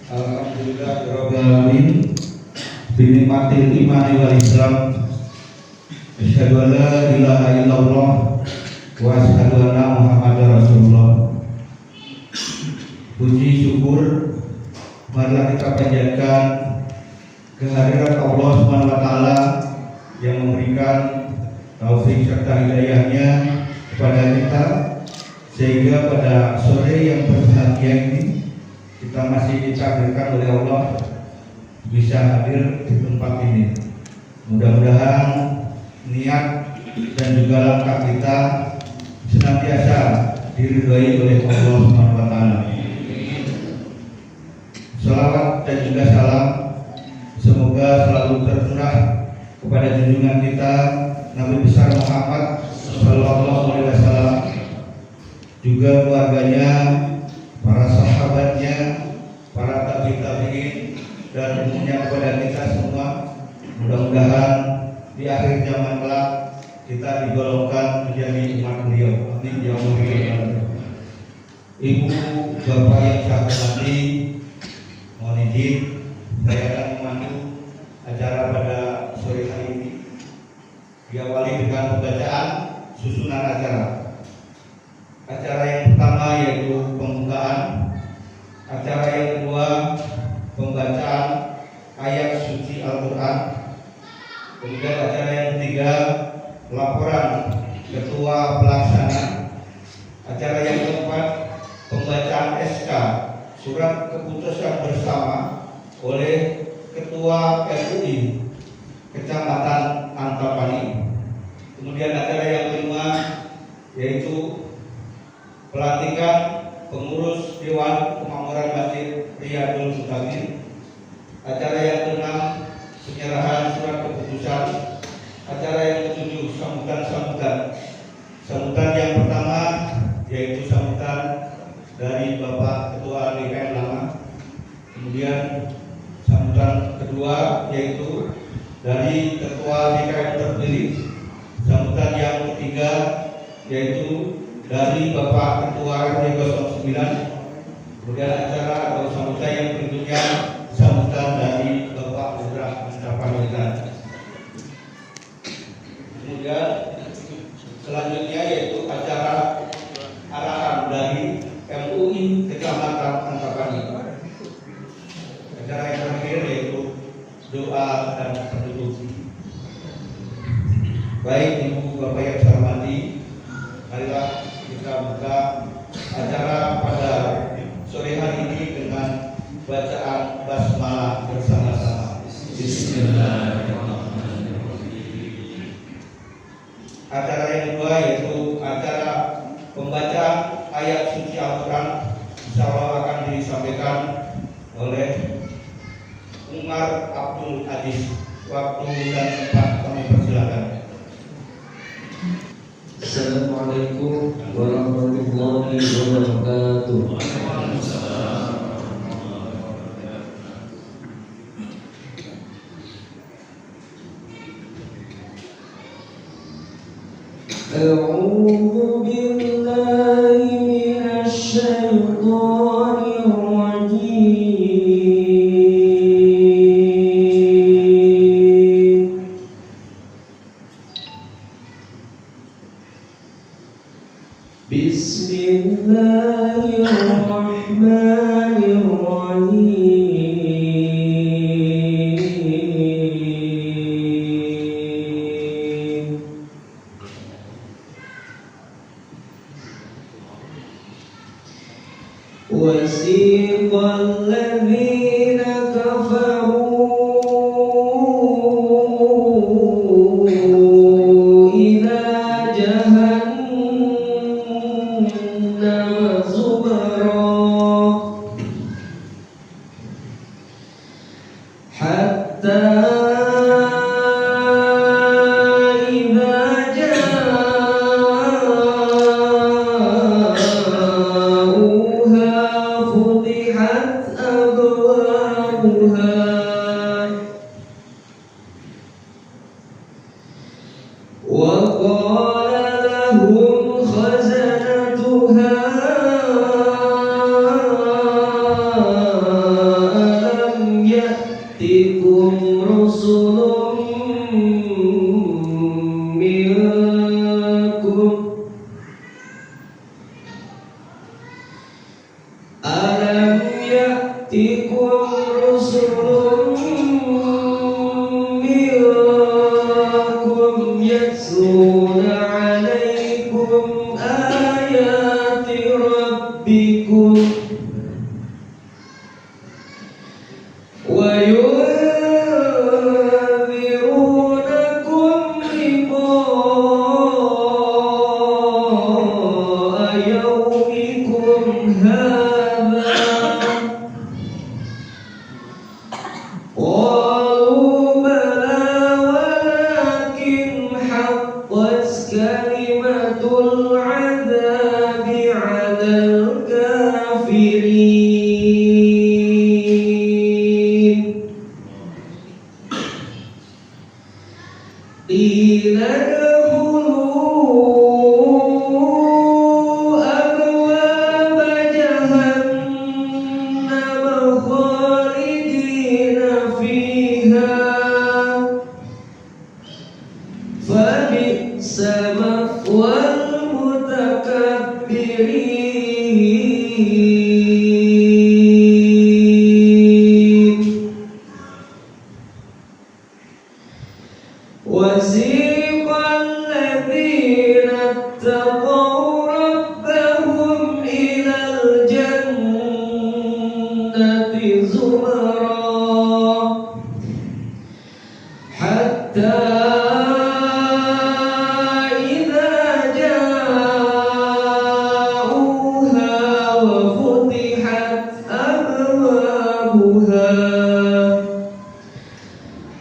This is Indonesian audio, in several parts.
Alhamdulillahirrahmanirrahim. Binikmatil imani wal islam. Asyhadu an la ilaha illallah wa asyhadu anna Muhammadar Rasulullah. Puji syukur marilah kita panjatkan kehadirat Allah Subhanahu wa taala yang memberikan taufik serta hidayahnya kepada kita, sehingga pada sore yang berbahagia ini kita masih ditakdirkan oleh Allah bisa hadir di tempat ini. Mudah-mudahan niat dan juga langkah kita senantiasa diridhai oleh Allah Subhanahu wa taala. Salawat dan juga salam semoga selalu tercurah kepada junjungan kita Nabi besar Muhammad sallallahu alaihi wasallam, juga keluarganya, para sahabatnya, para tabi'in dan umumnya kepada kita semua. Mudah-mudahan di akhir zaman kelak kita digolongkan menjadi umat beliau. Amin ya Allah. Ibu, bapak yang saya hormati, mohon izin saya akan memandu acara pada sore hari ini. Diawali dengan pembacaan susunan acara. Acara yang pertama yaitu pembukaan. Acara yang kedua pembacaan ayat suci Al-Quran. Kemudian acara yang ketiga laporan ketua pelaksana. Acara yang keempat pembacaan SK surat keputusan bersama oleh ketua RUI Kecamatan Antapani. Kemudian acara yang kelima yaitu pelantikan pengurus Dewan Kemakmuran Masjid Riyadul Mutakin. Acara yang keenam penyerahan surat keputusan. Acara yang ketujuh sambutan. Sambutan yang pertama yaitu sambutan dari Bapak Ketua DKM lama. Kemudian sambutan kedua yaitu dari Ketua DKM terpilih. Sambutan yang ketiga yaitu dari Bapak Ketua RW 09. Kemudian acara atau sambutan yang berikutnya sambutan dari Bapak Putra Mencapaikan. Kemudian selanjutnya yaitu acara arahan dari MUI Kecamatan Antapani. Acara yang terakhir yaitu doa dan penutup. Baik Ibu Bapak yang saya hormati, marilah kita buka acara pada sore hari ini dengan bacaan basmalah bersama-sama. Bismillahirrahmanirrahim. Acara yang kedua yaitu acara pembacaan ayat suci Al-Quran, insyaallah akan disampaikan oleh Umar Abdul Aziz. Waktu dan tempat kami persilakan. Assalamualaikum warahmatullahi wabarakatuh. A'udzu billahi minasy syaithanir rajim. Bismillahirrahmanirrahim. وسيق الذين كفروا إلى جهنم زمرا حتى وقال لهم خزنتها يأتكم رسل منكم يتلون عليكم آيات ربكم وينذرونكم لقاء يومكم هذا قالوا بلى ولكن حقت كلمة العذاب على الكافرين قيل ادخلوا أبواب جهنم خالدين فيها فبئس مثوى المتكبرين وسيق الذين اتقوا ربهم إلى الجنة زمرا حتى إذا جاءوها وفتحت أبوابها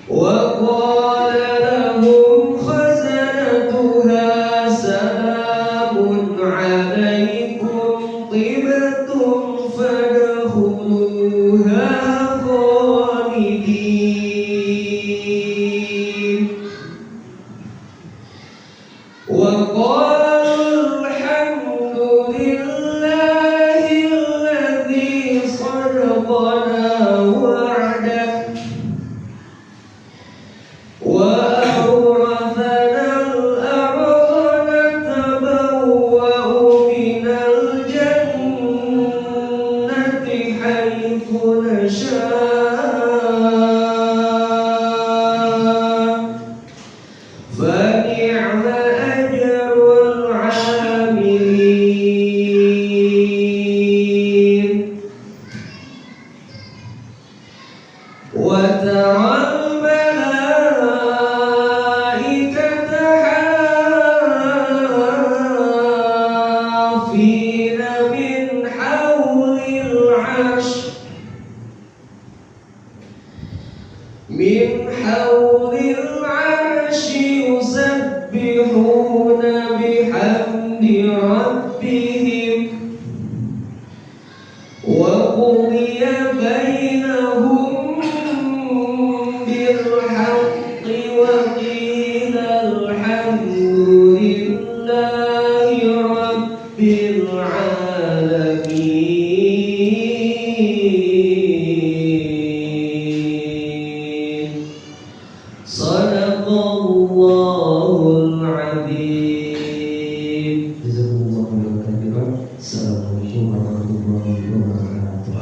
وقال لهم خزنتها سلام عليكم طبتم فادخلوها خالدين وقالوا الحمد لله الذي صدقنا وعده وأورثنا الأرض نتبوأ من الجنة حيث نشاء فنعم أجر العاملين وترى الملائكة حافين من حول العرش يسبحون بحمد ربهم وقضي بينهم بالحق وقيل الحمد لله رب العالمين صدق الله العظيم جزاكم الله خيرا Assalamualaikum warahmatullahi wabarakatuh.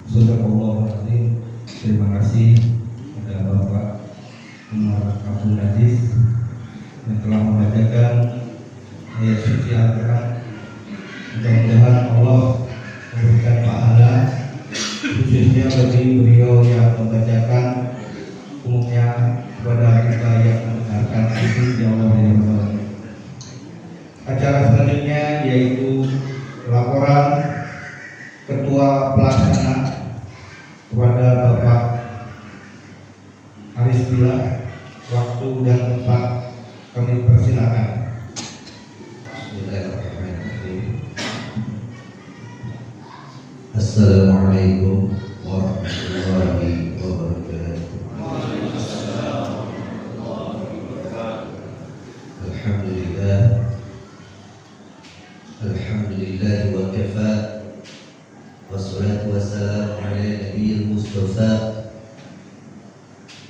Bismillahirrahmanirrahim. Terima kasih kepada Bapak Umar Abdul Aziz yang telah membacakan ayat suci Al-Quran. Mudah-mudahan Allah memberikan pahala khususnya bagi beliau yang membacakan, umumnya kepada kita yang mendengarkan itu di Allah yang Maha. Acara selanjutnya yaitu laporan Ketua Pelaksana kepada Bapak Aris Bila. Waktu dan tempat kami persilakan. Bismillahirrahmanirrahim. Assalamualaikum warahmatullahi wabarakatuh. Alhamdulillah wa kafa. Wassalatu wassalamu ala nabiyil mustafa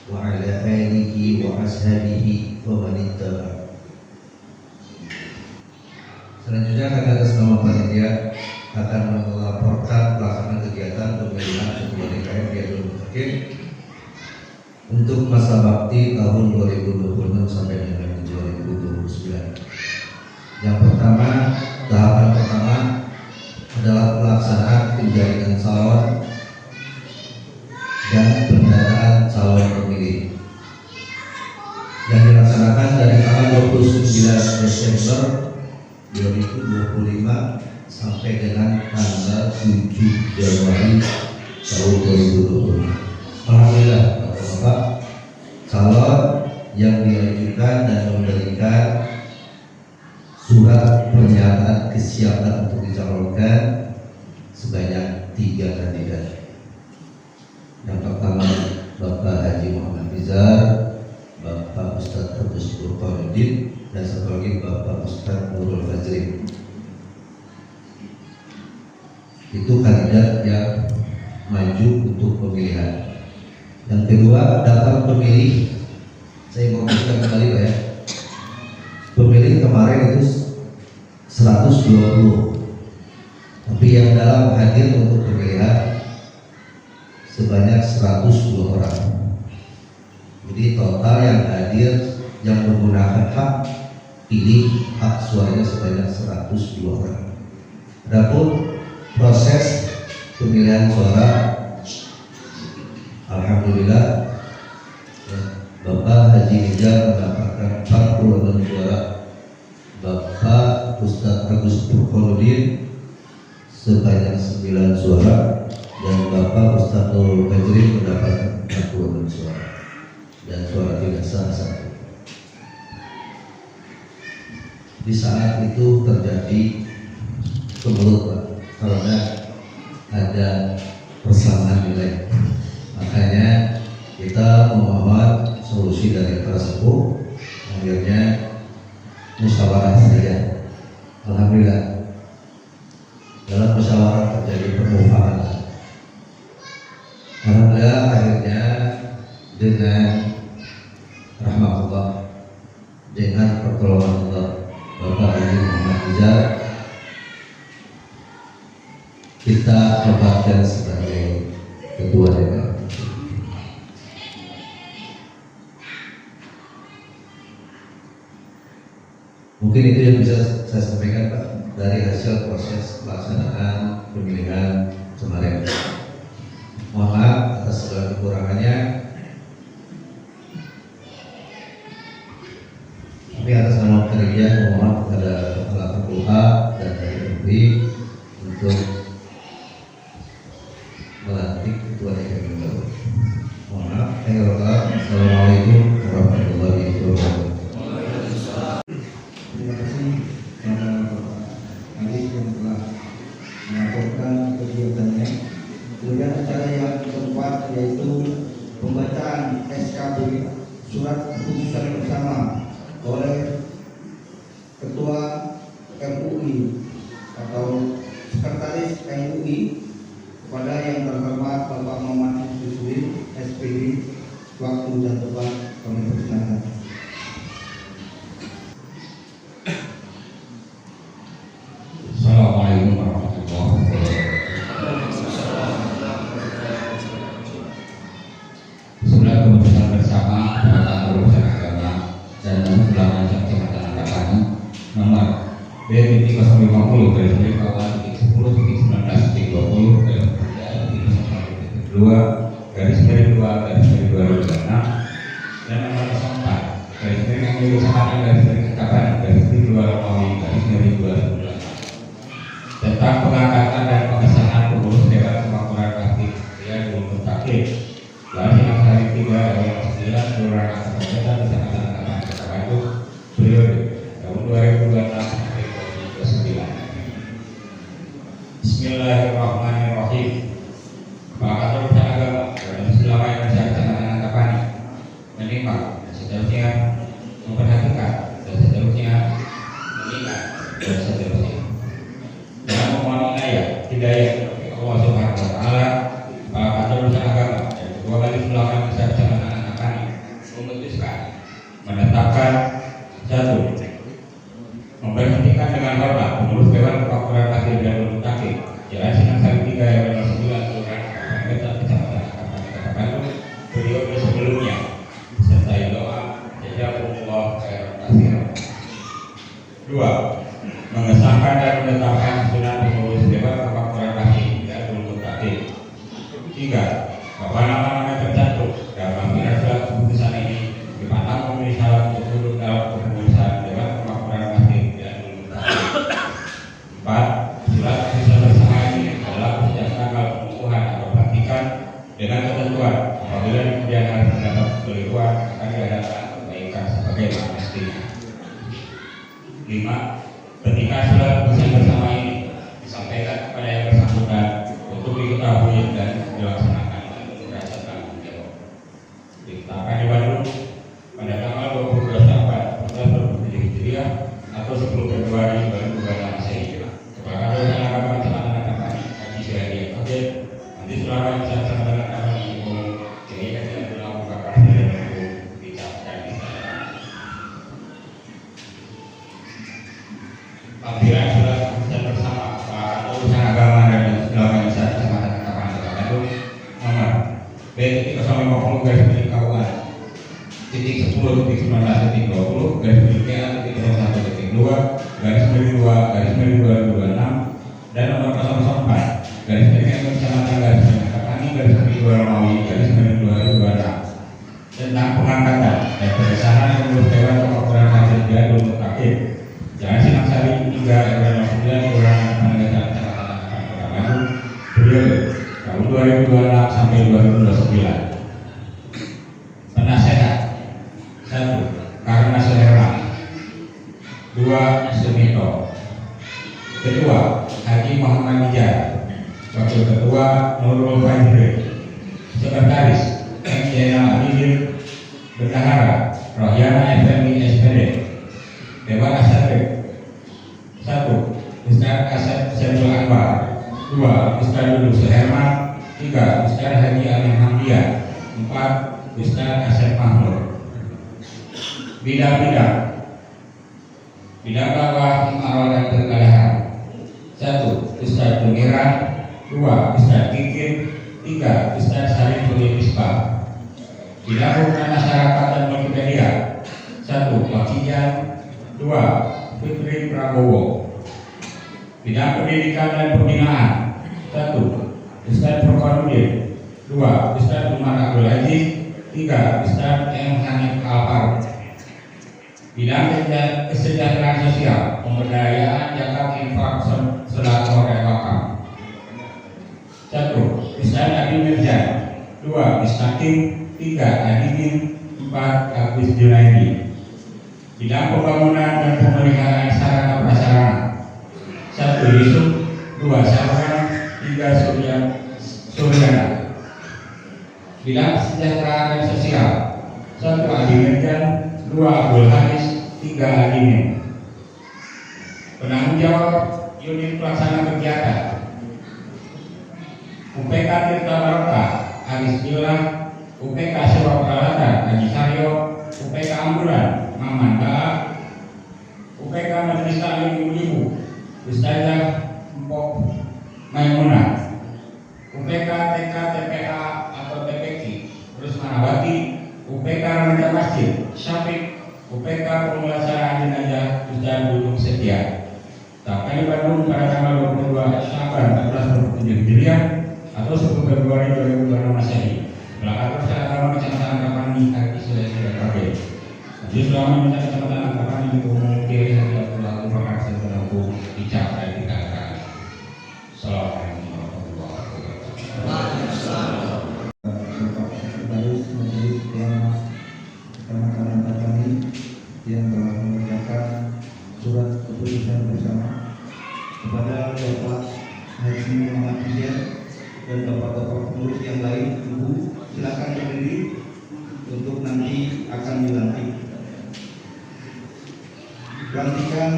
wa ala alihi wa ashabihi wa man ittaba. Selanjutnya akan atas nama Panitia akan melaporkan pelaksanaan kegiatan pemilihan ketua DKM di Abdul Mutakin untuk masa bakti tahun 2026 sampai dengan 2029. Yang pertama, tahapan pertama adalah pelaksanaan penjaringan calon dan pendataan calon pemilih yang dilaksanakan dari tanggal 29 Desember 2025 sampai dengan tanggal 7 Januari tahun 2020. Alhamdulillah, Bapak-bapak, calon yang diajukan dan memberikan surat pernyataan kesiapan untuk dicalonkan sebanyak 3 kandidat. Yang pertama Bapak Haji Muhammad Rizal, Bapak Ustadz Agus Burhanuddin, dan satu lagi Bapak Ustadz Nurul Fajri. Itu kandidat yang maju untuk pemilihan. Yang kedua, daftar pemilih. Saya mau menunjukkan kembali Pak ya. Pemilih kemarin itu 120, tapi yang dalam hadir untuk pemilihan sebanyak 102 orang. Jadi total yang hadir yang menggunakan hak pilih hak suaranya sebanyak 102 orang. Adapun proses pemilihan suara, alhamdulillah Bapak Haji Rizal mendapatkan 46 suara, Bapak Ustadz Agus Burhanuddin sebanyak 9 suara, dan Bapak Ustadz Nurul Fajri mendapatkan 46 suara, dan suara tidak sah 1. Di saat itu terjadi kemelut Pak, karena ada persamaan nilai. Makanya kita memohon solusi dari para sepuh, akhirnya musyawarah saja. Alhamdulillah, dalam musyawarah terjadi permufakat. Alhamdulillah, akhirnya dengan rahmat Allah, dengan pertolongan Allah, Bapak Haji Muhammad Rizal kita tempatkan sebagai ketua DPR. Mungkin itu yang bisa saya sampaikan Pak dari hasil proses pelaksanaan pemilihan kemarin. Mohon maaf atas segala kekurangannya. Tapi atas nama kerja mohon kepada Kepala Fakulha dan dari MUI untuk melantik ketua DPR baru. Mohon maaf. Assalamualaikum warahmatullahi wabarakatuh. Terima kasih kepada Bapak Arif yang telah melaporkan kegiatannya. Kemudian acara yang keempat yaitu pembacaan SKB surat keputusan bersama oleh Ketua MUI atau Sekretaris MUI kepada yang terhormat Bapak Muhammad Yusuf SPD. Waktu dan tempat kami persilakan. Assalamualaikum warahmatullahi wabarakatuh. Sudah keputusan bersama tentang urusan agama dan usulan Kecamatan Antapani nomor B-050 garis miring awal 10/19/20 garis miring 2 garis miring 2026 dan nomor 04 garis miring Kecamatan garis miring Antapani garis miring 2 Romawi garis miring 2026 tentang pengangkatan dan pengesahan pengurus Dewan Kemakmuran Bakti Pria Abdul Mutakin Lahir hari 3 Rw 9 Kelurahan Antapani Kecamatan Antapani Kota Bandung periode tahun 2026 sampai 2029. Bismillahirrahmanirrahim. Bapak Urusan Agama dan Selama Indonesia Kecamatan Antapani menimbang dan seterusnya memperhatikan dan seterusnya mengingat dan seterusnya dan memohon hidayah Allah Subhanahu wa taala. Bapak Urusan Agama dan Ketua Majelis Ulama Indonesia Kecamatan Antapani memutuskan menetapkan 1. Memberhentikan dengan hormat pengurus Dewan Kemakmuran Bakti dengan ketentuan apabila kemudian harus mendapat kekeliruan akan diadakan perbaikan sebagaimana mestinya. 5. Ketika surat keputusan bersama ini disampaikan kepada yang bersangkutan untuk diketahui dan dilaksanakan dengan rasa tanggung jawab. Ditetapkan di Bandung pada tanggal 22 Syawal 1447 Hijriah atau 10 Februari 2026 Masehi. Kepala Kantor Agama Kecamatan Antapani, Haji Suhaidi Oke, nanti selama Kecamatan Antapani Umum, jadi tidak berlaku bakar dan dicapai di sana. Panggilan surat keputusan bersama Pak Urusan Agama dan Segala Masyarakat Kecamatan Antapani Kota Bandung nomor B.050 titik 10.19.20 garis miliknya titik 01.2 garis milik 2 garis milik 2026 dan nomor 004 garis miliknya Kecamatan garis milik Antapani garis milik 2 Romawi garis milik 2026 tentang pengangkatan dan pengesahan pengurus Dewan Perwakilan Rakyat Bandung Akhir Jalan Sinangsari 3 RW 09 Kelurahan Panegatan Kecamatan Antapani Kota Bandung periode tahun 2026 sampai 2029. Penasehat 1. Karena Suherman 2. Sumito. Ketua Haji Muhammad Nijar. Wakil Ketua Nurul Fajri. Sekretaris M. Zainal Abidin. Bendahara Rohyana Effendi SPD. Dewan Asatid 1. Ustaz Asad Syarul Akbar. 2. Ustaz Duduk Suherman. 3. Ustaz Haji Amin Hamdian. 4. Ustaz Asep Mahmud. Bidang-bidang dakwah imarah dan pergalahan 1. Ustaz Tumiran. 2. Ustaz Kikin. 3. Ustaz Sariful Misbah. Bidang hubungan masyarakat dan Wikipedia 1. Wakijan. 2. Fitri Prabowo. Bidang pendidikan dan pembinaan 1. Ustaz Furqanuddin. 2. Ustaz Umar Abdul Aziz. 3. Ustaz M. Hanif Al-Faruk. Bidang kesejahteraan sosial, pemberdayaan, zakat, infak, sedekah dan wakaf. 1. Ustaz Adi Mirjan. 2. Mustaqim. 3. Adidin. 4. Agus Junaidi. Bidang pembangunan dan pemeliharaan sarana prasarana 1. Yusuf. 2. Syafran. 3. Suryana. Bidang kesejahteraan dan sosial 1. Adi Mirjan. 2. Abdul Haris. 3. Adimin. Penanggung jawab unit pelaksana kegiatan UPK Tirta Barokah Aris Billah. UPK Sewa Peralatan Haji Saryo. UPK Ambulan Maman Baak. UPK Majelis Taklim Ibu-Ibu Ustazah Mpok Maimunah. UPK TK TPA atau TPQ Rusmanawati. UPK Remaja Masjid Syafiq. UPK Pemulasaran Jenazah Ustaz Duduk Setia. Sampai di Bandung pada tanggal 22 Syawal 1447 Hijriah atau 10 Februari 2026 Masehi. Belakang Agama Kecamatan Antapani Haji Suhaidi Oke. Jadi selama ini Kecamatan Antapani itu mungkin yang berlaku berkasih berlaku dicapai di kata. Assalamualaikum warahmatullahi wabarakatuh. Sekretaris Majelis Ulama Kecamatan Antapani yang telah mengerjakan surat keputusan bersama kepada Bapak Haji Muhammad Nijar dan bapak-bapak pengurus yang lain. Ibu silakan berdiri untuk nanti akan dilantik. Pelantikan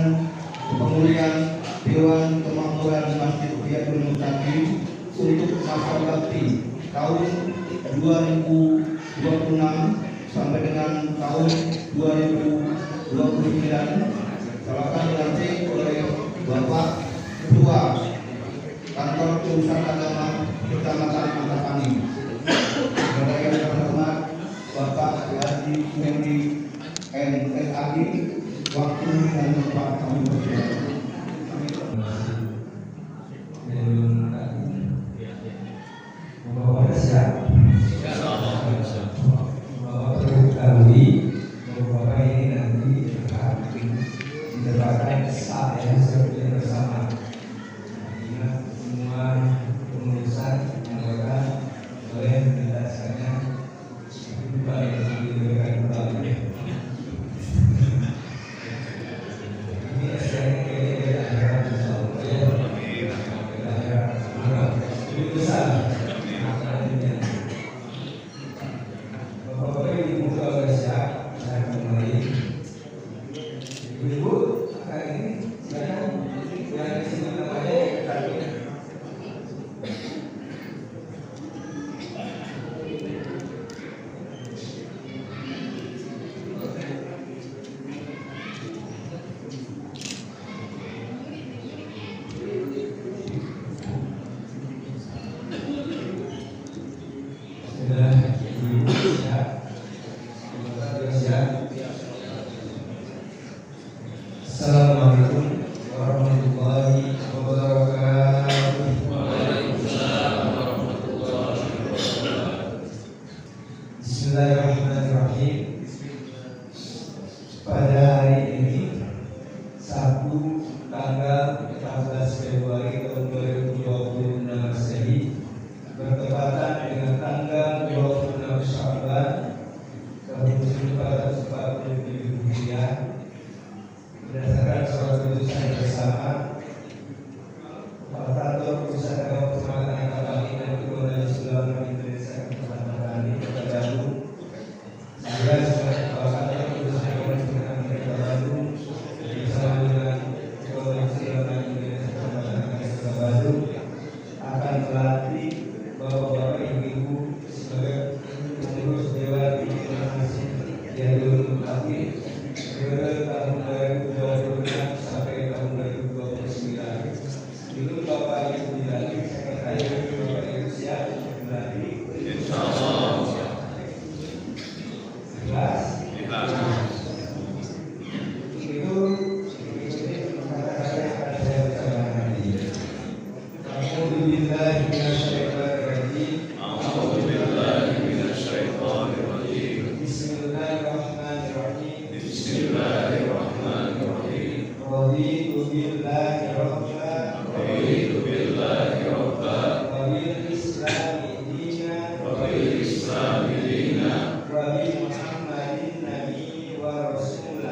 kepengurusan Dewan Kemakmuran Masjid Riyadul Muttaqin untuk masa bakti tahun 2026 sampai dengan tahun 2029 akan dilantik oleh Bapak Ketua Kantor Urusan Agama Kecamatan Antapani. Kepada yang terhormat Bapak Haji Suhendi MSAG, waktu dan tempat kami bersiap. Bapak siap. Bapak perlu ketahui bahwa Bapak ini nanti akan didapatkan saya seperti bersama. Ingat semua pengurusan anggota oleh Aparatur Pusat Agama Kecamatan Angkabani dan Kedua Majelis Ulama Indonesia Kecamatan Angkabani Kota Bandung. 9. Aparatur Pusat Agama Kecamatan Angkabani bersama dengan Kedua Majelis Ulama Indonesia Kecamatan Angkabani Kota Bandung akan melatih bapak-bapak ibu-ibu sebagai pengurus dewan informasi yang berlatih periode tahun 2026 sampai tahun 2029. Dulu Bapak Ibu dilatih, saya percaya Bapak Ibu siap dilatih. Insyaallah. Ikhlas. Itu kata-kata yang akan saya bacakan nanti. Alhamdulillah minasyaitonirrajim. Bismillahirrahmanirrahim. Raditu billahi rabban wa bil islami dinan wa bi Muhammadin nabiyyi wa rasulah.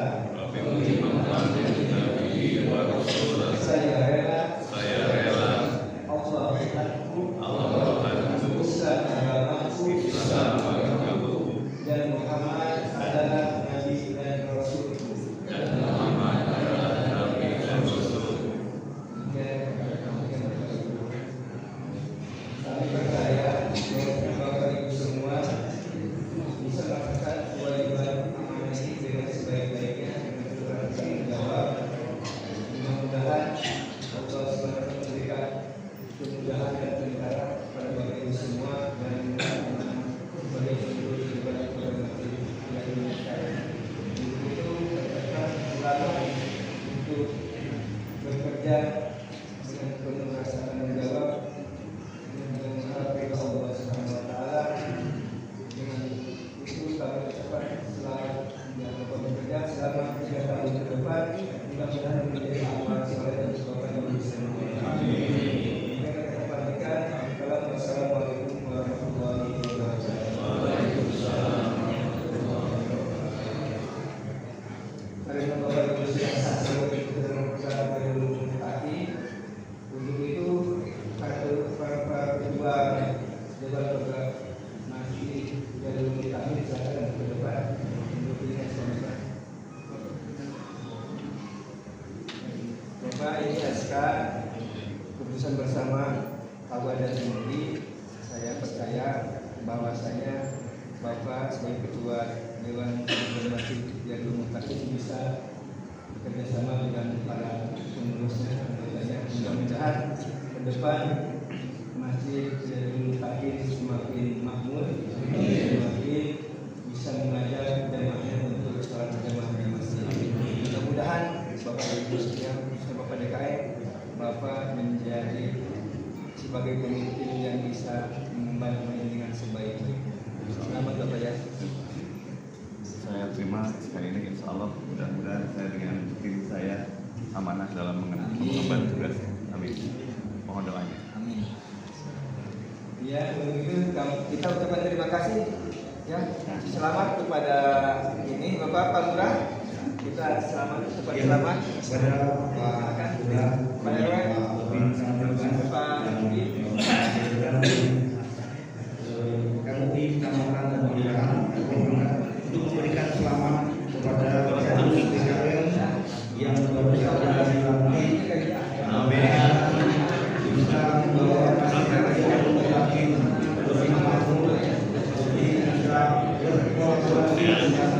Saya rela Allah berkatku Islam agamaku dan Muhammad adalah nabi dan rasulku. Kami percaya bahwa Bapak Ibu semua bisa melakukan kewajiban amanah ini dengan sebaik-baiknya dengan bertanggung jawab. Mudah-mudahan Allah SWT memberikan kemudahan dan kelancaran kepada Bapak Ibu semua dan sebagai seluruh ibadah kepada yang dimuliakan. Itu berkata ulama untuk bekerja dengan penuh rasa tanggung jawab dengan mengharapkan Allah Subhanahu Wa Taala. Dengan itu kami ucapkan selamat dan Bapak bekerja selama 3 tahun ke depan. Mudah-mudahan menjadi amal soleh dan Bapak Ibu semua. Amin. Wassalamualaikum warahmatullahi wabarakatuh. Waalaikumsalam. Bapak Ibu yang sah untuk itu para ketua dewan program masih dari kami silakan ke depan untuk ini sama. Bapak ini SK keputusan bersama Abah dan Mudi. Saya percaya bahwasanya Bapak sebagai ketua dewan informasi yang Mutakin bisa bekerjasama dengan para pengurusnya, anggotanya. Mudah-mudahan ke depan Masjid Jadul Mutakin semakin makmur, semakin bisa mengajar jamaahnya untuk sholat jamaah di masjid. Mudah-mudahan Bapak Ibu sekalian, Bapak DKM, Bapak menjadi sebagai pemimpin yang bisa mengemban ini dengan sebaik-baiknya. Selamat Bapak ya. Saya terima sekali ini, insya Allah mudah-mudahan saya dengan tim saya amanah dalam mengemban tugas. Amin. Mohon doanya. Amin. Ya, begitu kita ucapkan terima kasih ya. Selamat kepada ini Bapak Pak Lurah. Kita selamat cepat selamat Kepada Pak Lurah, Pak RW, Pak Budi. KMUI Kecamatan dan Kelurahan untuk memberikan selamat kepada seluruh DKM yang baru saja dilantik. Amin. Bisa membawa masyarakat untuk makin lebih makmur, lebih bisa berkolaborasi dengan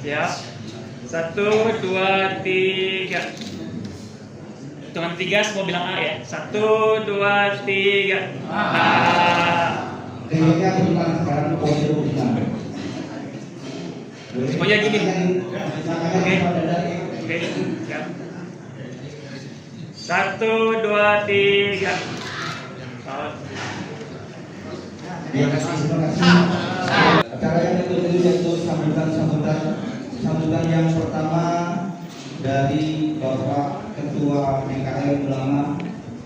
Ya, 1, 2, 3. Hitungan 3 semua bilang A ya. 1, 2, 3. A. Kayaknya bukan sekarang pokoknya bukan. Pokoknya gini. Oke. Oke. Siap. 1, 2, 3. Salah. Terima kasih. Acara yang kedua yaitu sambutan yang pertama dari Bapak Ketua PKM Ulama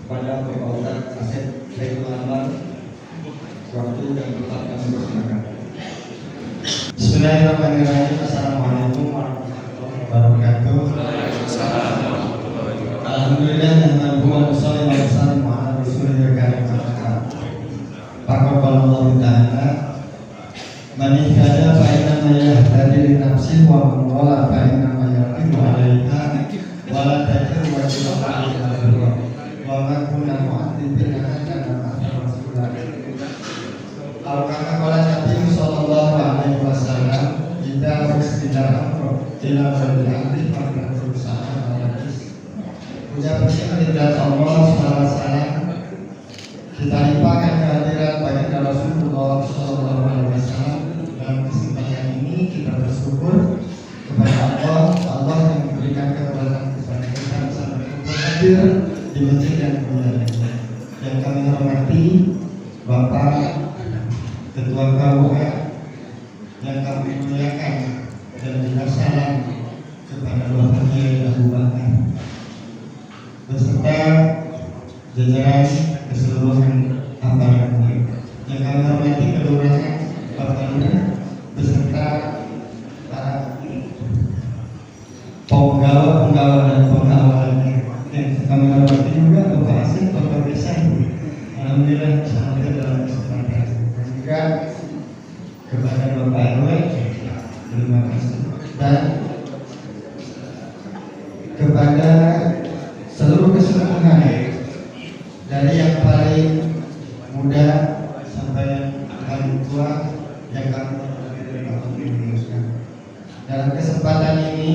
pada Bapak Ustadz Asep Saiful Anwar. Waktu dan tempat kami persilakan. Bismillahirrahmanirrahim. Assalamualaikum warahmatullahi wabarakatuh. Alhamdulillah nahmaduhu wa nusholli ala rasulil karim. Faqala ta'ala man ihtada fa inna ma yahtadi li nafsihi wa man wala fa inna ma yaqimu 'alaiha wa la tajidu wa wa ma kunna mu'adzibina hatta nab'atha rasula. Al-Qur'an qala Nabi sallallahu alaihi wasallam idza usila amru ila al-amri faqad rusaha wa ucapan dari Allah SAW kita limpahkan kehadiran baginda Rasulullah SAW. Dalam kesempatan ini kita bersyukur kepada Allah yang memberikan kekuatan kepada kita sampai hadir di masjid yang mulia ini. Yang kami hormati Bapak Ketua KUA yang kami muliakan dan juga salam kepada Bapak Kiai Abu Bakar beserta jajaran keseluruhan aparat yang kami hormati kelurahan Bapak beserta para penggawa dan pengawalnya, dan kami hormati juga Bapak Asep, Bapak Desa. Alhamdulillah sampai dalam kesempatan dan juga kepada Bapak RW, terima kasih, dan kepada seluruh keseluruhan dari yang paling muda sampai yang paling tua yang kami hormati. Dalam kesempatan ini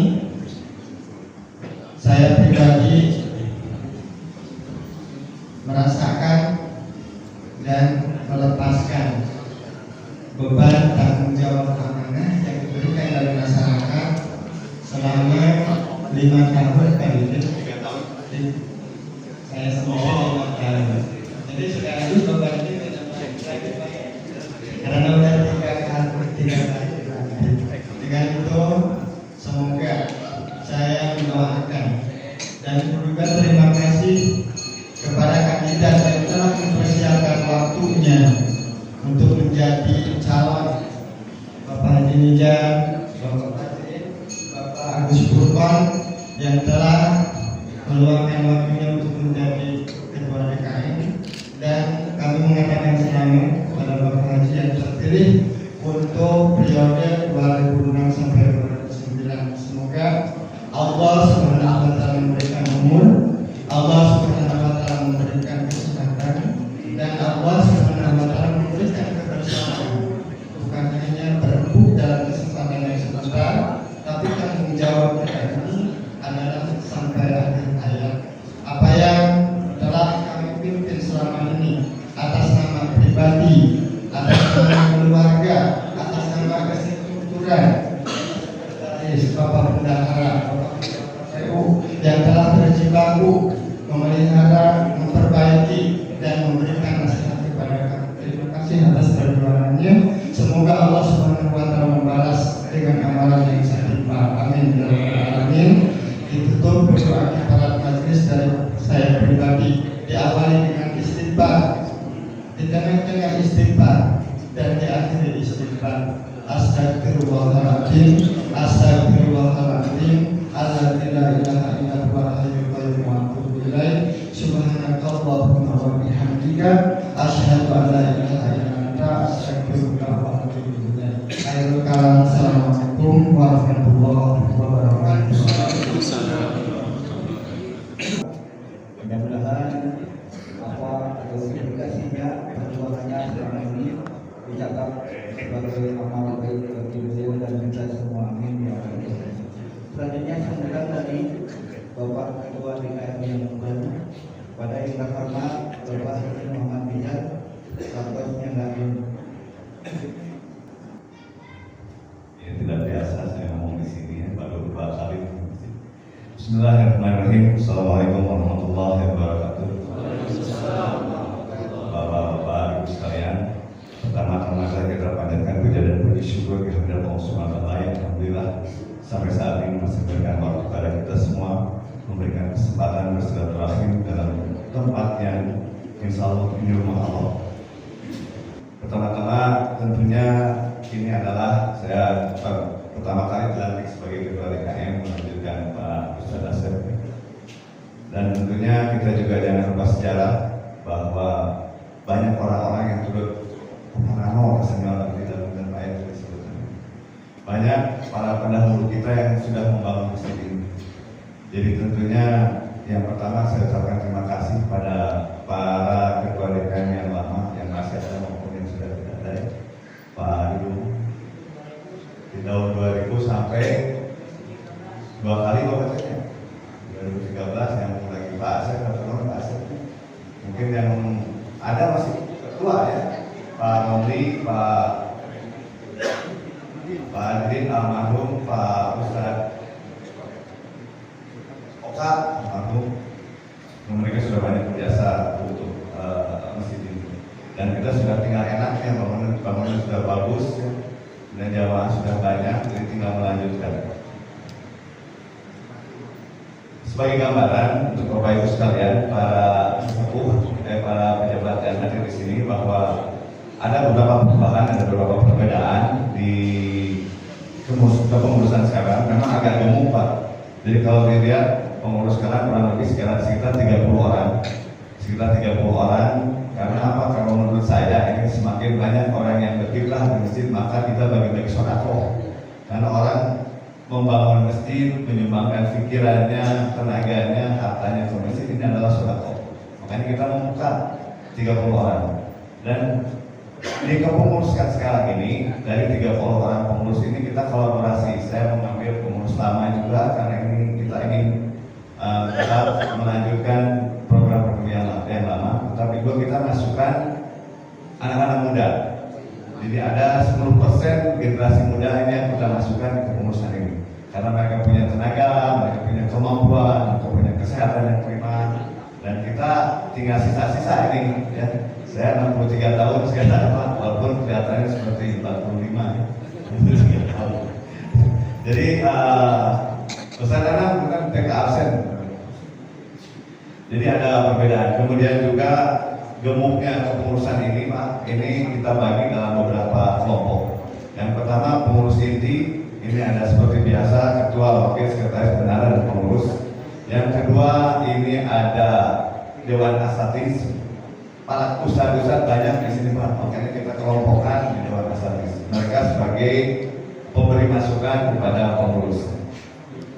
saya pribadi merasakan dan melepaskan beban tanggung jawab amanah yang diberikan dari masyarakat selama 5 tahun kali ini. Saya sendiri 5 tahun. Jadi sekaligus beban ini karena udah 3 kali. Dengan itu semoga saya mendoakan dan juga terima kasih kepada kandidat yang telah mempersiapkan waktunya untuk menjadi calon Bapak Haji Nijam, Bapak Agus Purban yang telah meluangkan waktunya untuk menjadi ketua DKM, dan kami mengatakan selamat kepada Bapak Haji yang terpilih untuk periode 2006 sampai 2009. Semoga Allah Subhanahu wa taala memberikan umur, Allah Subhanahu wa taala memberikan kesehatan, dan Allah Subhanahu wa taala memberikan kebersamaan. Bukan hanya berembuk dalam kesempatan yang sebentar, tapi tanggung jawab kita ini adalah sampai akhir hayat. Apa yang telah kami pimpin selama ini atas nama pribadi, atas nama keluarga, atas nama kestrukturan Bapak Bendahara, Bapak PU yang telah berjibaku memelihara, memperbaiki dan memberikan nasihat kepada kami. Terima kasih atas perjuangannya. Semoga Allah Subhanahu wa taala membalas dengan amalan yang setimpal. Amin ya rabbal alamin. Ditutup berdoa kepala majelis dari saya pribadi, diawali dengan istighfar, di tengah-tengah istighfar dan diakhiri istighfar. Astagfirullahaladzim, astagfirullahaladzim, alladzi la ilaha illa huwal hayyul qayyum wa atubu ilaih. Subhanakallahumma wa bihamdika asyhadu an la ilaha illa anta astaghfiruka wa atubu ilaih. Khairul kalam. Assalamualaikum warahmatullahi wabarakatuh. Mudah-mudahan dedikasinya perjuangannya selama ini dicatat sebagai amal baik bagi beliau dan kita semua, amin ya Allah. Selanjutnya sambutan dari Bapak Ketua DKM yang baru pada yang terhormat Bapak Haji Muhammad Bijar, Kapolsnya Gadun. Ya, tidak biasa saya ngomong di sini ya, baru 2 kali. Bismillahirrahmanirrahim. Assalamualaikum warahmatullahi wabarakatuh. Bapak-bapak, ibu sekalian, pertama-tama kita panjatkan puja dan puji syukur kehadirat Allah Subhanahu wa taala. Alhamdulillah sampai saat ini masih memberikan waktu kepada kita semua, memberikan kesempatan bersilaturahim dalam tempat yang insya Allah ini rumah Allah. Pertama-tama tentunya ini adalah saya pertama kali dilantik sebagai ketua DKM melanjutkan Pak Ustadz Asep. Dan tentunya kita juga jangan lupa sejarah bahwa banyak orang-orang yang turut mengenal kesenjangan di dalam dan lain disebutkan. Banyak para pendahulu kita yang sudah membangun masjid ini. Jadi tentunya yang pertama saya ucapkan terima kasih kepada para ketua DKM yang lama yang masih ada maupun yang sudah tidak ada. Pak dulu di tahun 2000 sampai 2 kali katanya 2013 yang lagi Pak Asep atau Pak Asep. Mungkin yang ada masih ketua ya, Pak Romli, Pak Adrin almarhum, Pak Ustadz Oka almarhum. Mereka sudah banyak berjasa untuk masjid ini. Dan kita sudah tinggal enaknya, bangunan sudah bagus dan jamaah sudah banyak, jadi tinggal melanjutkan. Sebagai gambaran untuk Bapak Ibu sekalian, para sepuh, para pejabat yang hadir di sini, bahwa ada beberapa perubahan, ada beberapa perbedaan di kepengurusan sekarang. Memang agak gemuk Pak. Jadi kalau dilihat pengurus sekarang kurang lebih sekitar 30 orang. Sekitar 30 orang. Karena apa? Kalau menurut saya ini semakin banyak orang yang berkiprah di masjid, maka kita bagi-bagi sedekah. Karena orang membangun masjid, menyumbangkan pikirannya, tenaganya, hartanya ke masjid, ini adalah sedekah. Makanya kita membuka 30 orang. Dan di kepengurusan sekarang ini, dari 30 orang pengurus ini kita kolaborasi. Saya mengambil pengurus lama juga karena ini kita ingin tetap melanjutkan program-program yang lama, tetapi juga kita masukkan anak-anak muda. Jadi ada 10% generasi muda ini yang kita masukkan ke kepengurusan ini. Karena mereka punya tenaga, mereka punya kemampuan, mereka punya kesehatan yang prima, dan kita tinggal sisa-sisa ini. Ya. Saya 63 tahun sekarang, walaupun kelihatannya seperti 45 ya. Jadi Ustaz Anam bukan TK absen. Jadi ada perbedaan. Kemudian juga gemuknya kepengurusan ini Pak, ini kita bagi dalam beberapa kelompok. Yang pertama pengurus inti, ini ada seperti biasa ketua, wakil, sekretaris, bendahara, dan pengurus. Yang kedua ini ada dewan asatis. Para ustadz-ustadz banyak di sini Pak, makanya kita kelompokkan di dewan asatis. Mereka sebagai pemberi masukan kepada pengurus.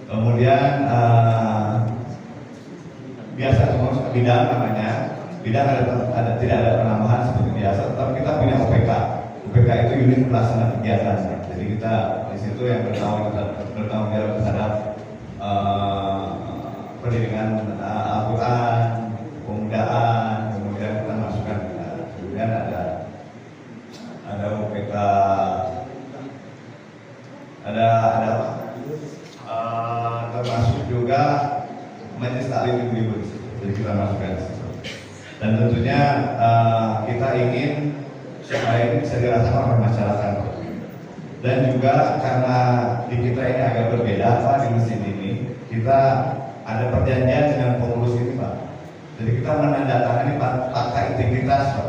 Kemudian biasa pengurus bidang namanya. Bidang tidak ada penambahan seperti biasa, tetapi kita punya OPK. OPK itu unit pelaksana kegiatan. Jadi kita di situ yang bertanggung jawab terhadap pendidikan Al-Quran, pemudaan, kemudian kita masukkan. Kemudian ada OPK, ada termasuk juga majelis taklim ibu-ibu. Jadi kita masukkan di situ. Dan tentunya kita ingin supaya ini bisa dirasakan oleh masyarakat. Dan juga karena di kita ini agak berbeda Pak, di masjid ini kita ada perjanjian dengan pengurus ini Pak. Jadi kita menandatangani fakta integritas Pak.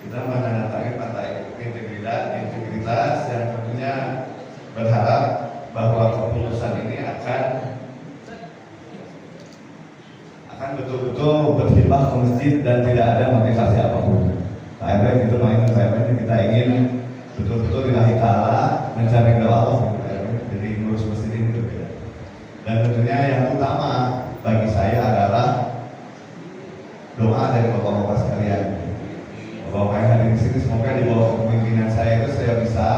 Kita menandatangani fakta integritas yang tentunya berharap bahwa kepengurusan ini akan betul-betul berkhidmat ke masjid dan tidak ada motivasi apapun. Akhirnya itu makanya kita ingin betul-betul lillahi ta'ala mencari ridha Allah. Jadi ngurus masjid ini berbeda. Dan tentunya yang utama bagi saya adalah doa dari bapak-bapak sekalian. sekalian. Bapak yang hadir di sini semoga di bawah kepemimpinan saya itu saya bisa,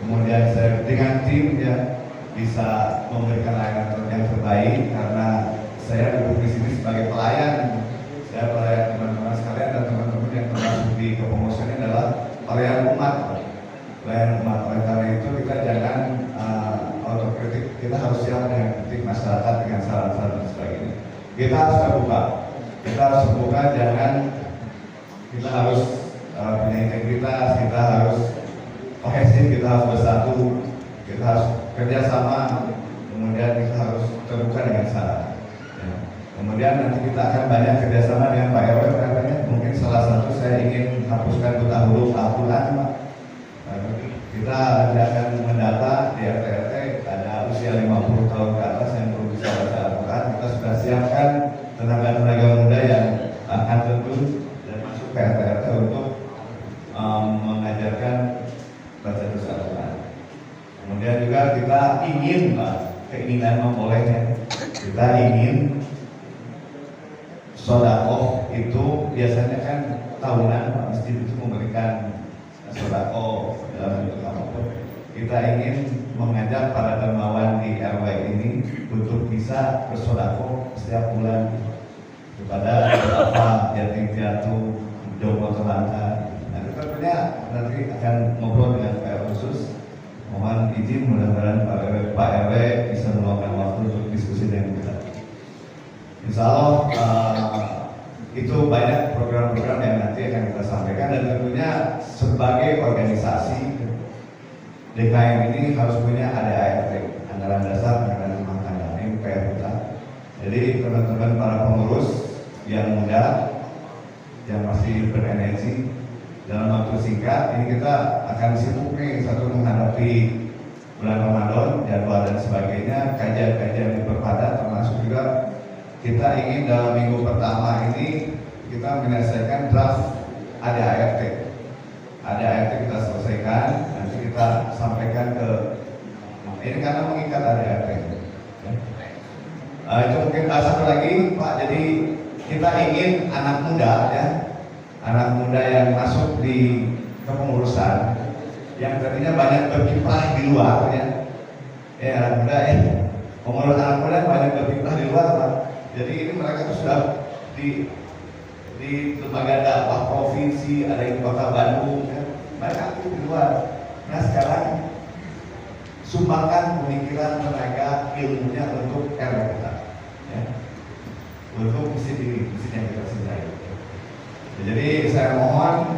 kemudian saya dengan tim ya bisa memberikan layanan yang terbaik karena saya duduk di sini sebagai pelayan. Saya pelayan teman-teman sekalian dan teman-teman yang termasuk di kepengurusan ini adalah pelayan umat. Pelayan umat. Oleh karena itu kita jangan autokritik, kita harus siap dengan kritik masyarakat dengan saran-saran dan sebagainya. Kita harus terbuka. Kita harus terbuka, jangan kita harus punya integritas, kita harus kohesif, kita harus bersatu, kita harus kerjasama, kemudian kita harus terbuka dengan saran. Ya. Kemudian nanti kita akan banyak kerjasama dengan Pak RW, katanya mungkin salah satu saya ingin hapuskan buta huruf Al-Quran, Pak. Kita nanti akan mendata di RT-RT ada usia 50 tahun ke atas yang belum bisa baca Al-Quran. Kita sudah siapkan tenaga-tenaga muda yang akan terjun dan masuk ke RT-RT untuk mengajarkan baca tulis Al-Quran. Kemudian juga kita ingin, Pak, keinginan membolehnya. Kita ingin sodakoh itu biasanya kan tahunan, Pak, masjid itu memberikan sodakoh dalam bentuk apapun. Kita ingin mengajak para dermawan di RW ini untuk bisa bersodakoh setiap bulan kepada beberapa yatim piatu, jomblo terlantar. Nah, tentunya nanti akan ngobrol dengan Pak khusus. Mohon izin, mudah-mudahan Pak RW bisa meluangkan waktu untuk diskusi dengan kita. Insya Allah itu banyak program-program yang nanti akan kita sampaikan, dan tentunya sebagai organisasi DKM ini harus punya ADART, anggaran dasar, anggaran rumah tangga, ini PR kita. Jadi teman-teman para pengurus yang muda, yang masih berenergi, dalam waktu singkat ini kita akan sibuk nih, satu menghadapi bulan Ramadan, jadwal dan sebagainya, kajian-kajian diperpadat, termasuk juga kita ingin dalam minggu pertama ini kita menyelesaikan draft ADART. ADART kita selesaikan, nanti kita sampaikan ke ini karena mengikat ADART. Itu mungkin satu lagi, Pak. Jadi kita ingin anak muda ya, anak muda yang masuk di kepengurusan yang tadinya banyak berkiprah di luar ya, anak muda ya, pengurus anak muda banyak berkiprah di luar, Pak. Jadi ini mereka sudah di lembaga dakwah provinsi, ada di kota Bandung, ya. Mereka aktif di luar. Nah sekarang sumbangkan pemikiran tenaga ilmunya untuk RW kita, ya. Untuk mesin ini, mesin yang kita cintai. Jadi saya mohon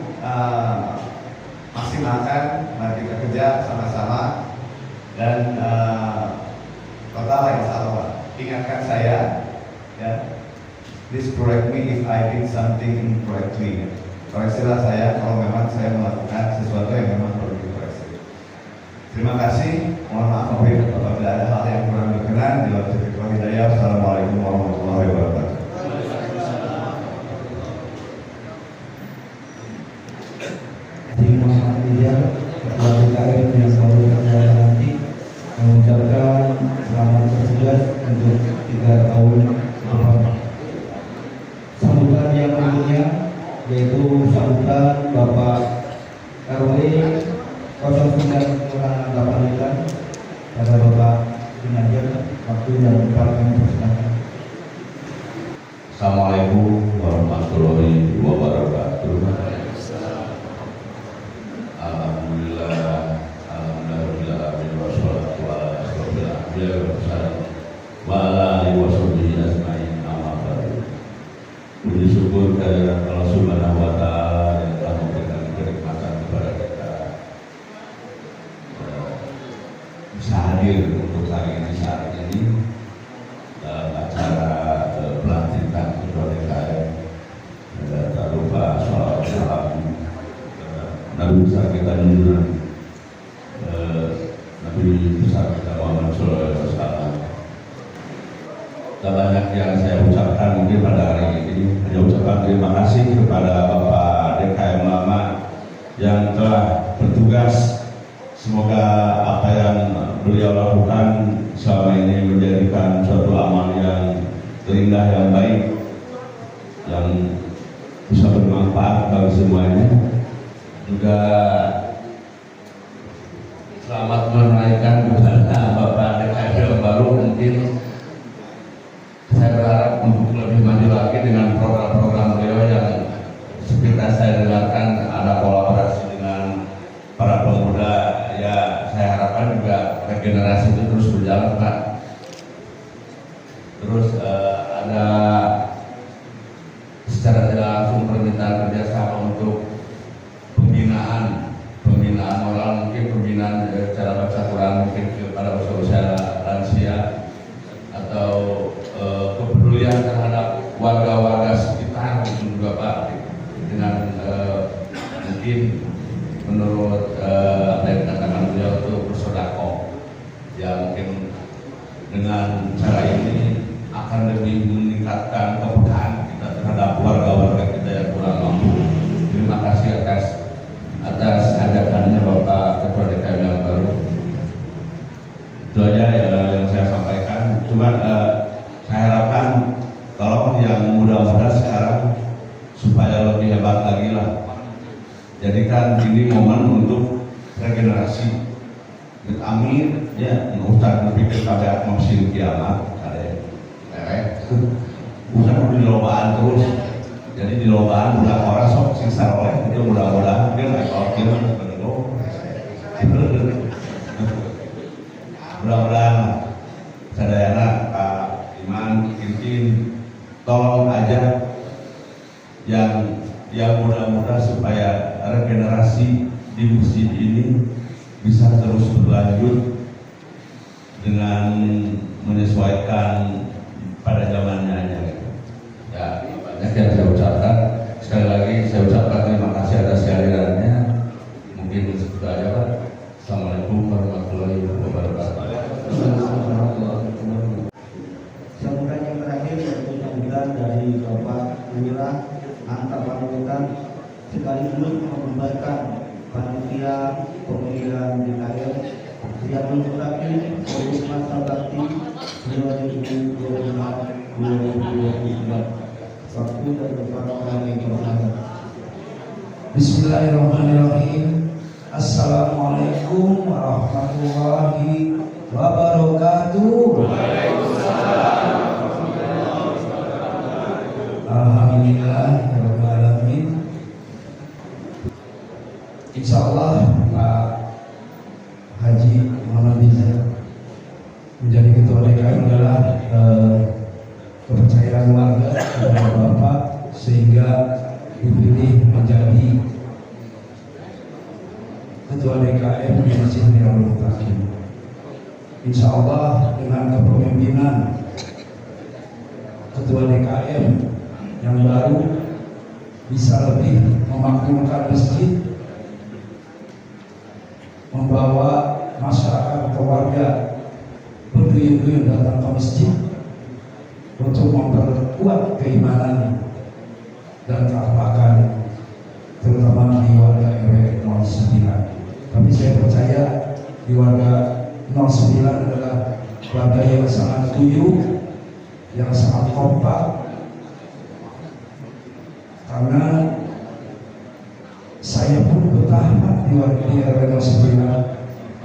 maksimalkan, mari kita kerja sama-sama dan total insya Allah. Ingatkan saya. Ya, please correct me if I did something incorrectly. Koreksilah saya kalau memang saya melakukan sesuatu yang memang perlu dikoreksi. Terima kasih. Mohon maaf apabila ada hal yang kurang berkenan. Bila taufiq wal hidayah. Assalamualaikum warahmatullahi wabarakatuh. Muhammad Rijal, Ketua DKM yang baru terjadi nanti mengucapkan selamat bertugas untuk 3 tahun depan. Sambutan yang berikutnya yaitu sambutan Bapak RW 09 Kelurahan Kapalitan pada Bapak Ginanjar, waktu dan tempat kami persilakan. Assalamualaikum warahmatullahi wabarakatuh. Puji syukur kehadirat Allah Subhanahu wa Ta'ala yang telah memberikan kenikmatan kepada kita bisa hadir untuk hari ini saat ini dalam acara pelantikan Ketua DKM. Tak lupa sholawat salam Nabi besar kita junjungan Nabi besar kita Muhammad Sallallahu Alaihi Wasallam. Tak banyak yang saya ucapkan mungkin pada hari ini, hanya ucapkan terima kasih kepada Bapak DKM Lama yang telah bertugas. Semoga apa yang beliau lakukan selama ini menjadikan suatu amal yang terindah, yang baik, yang bisa bermanfaat bagi semuanya. Juga selamat menaikkan kepada Bapak DKI yang baru. Mungkin saya berharap untuk lebih maju lagi dengan program-program beliau yang seperti saya dengarkan ada kolaborasi dengan para pemuda. Ya saya harapkan juga regenerasi itu terus berjalan, Pak. Terus ada secara tidak langsung permintaan kerjasama untuk pembinaan moral, mungkin pembinaan cara baca Quran mungkin kepada usaha lansia atau kepedulian terhadap warga-warga sekitar itu juga Pak, dengan mungkin menurut apa yang dikatakan beliau itu bersedekah ya, mungkin dengan cara ini akan lebih meningkatkan kepekaan kita terhadap warga-warga kita yang kurang mampu. Terima kasih atas ajakannya Bapak Ketua DKI yang baru. Itu aja yang saya sampaikan. Cuma saya harapkan kalau yang muda-muda sekarang supaya lebih hebat lagi lah. Jadikan ini momen untuk regenerasi. Amin ya, Ustaz berpikir pada mesin kiamat bukan di lobaan terus. Jadi di lobaan udah orang sok sisa oleh itu mudah-mudahan dia nggak kalau dia mudah-mudahan sadayana Pak Iman Kintin tolong aja yang mudah-mudahan supaya regenerasi di masjid ini bisa terus berlanjut dengan menyesuaikan pada zamannya aja. Ya, banyak yang saya ucapkan. Sekali lagi saya ucapkan terima kasih atas kehadirannya. Mungkin itu aja Pak. Assalamualaikum warahmatullahi wabarakatuh. Sambutan yang terakhir yaitu sambutan dari Bapak Lurah Antapanutan sekaligus membubarkan panitia pemilihan DKM yang mengucapkan seluruh masa bakti 2025-2029. Waktu dan beberapa kali bersama. Bismillahirrahmanirrahim. Assalamualaikum warahmatullahi wabarakatuh. Alhamdulillahirrahmanirrahim. Insyaallah Pak Haji Muhammad Bizar menjadi ketua DKI adalah kepercayaan warga kepada Bapak sehingga dipilih menjadi ketua DKM di Masjid Nurul Mutakin. Insya Allah dengan kepemimpinan ketua DKM yang baru bisa lebih memakmurkan masjid, membawa masyarakat atau warga berduyun-duyun datang ke masjid untuk memperkuat keimanan dan keapakan terutama di warga RW 09. Tapi saya percaya di warga 09 adalah warga yang sangat guyup, yang sangat kompak, karena saya pun betah di warga di RW 09.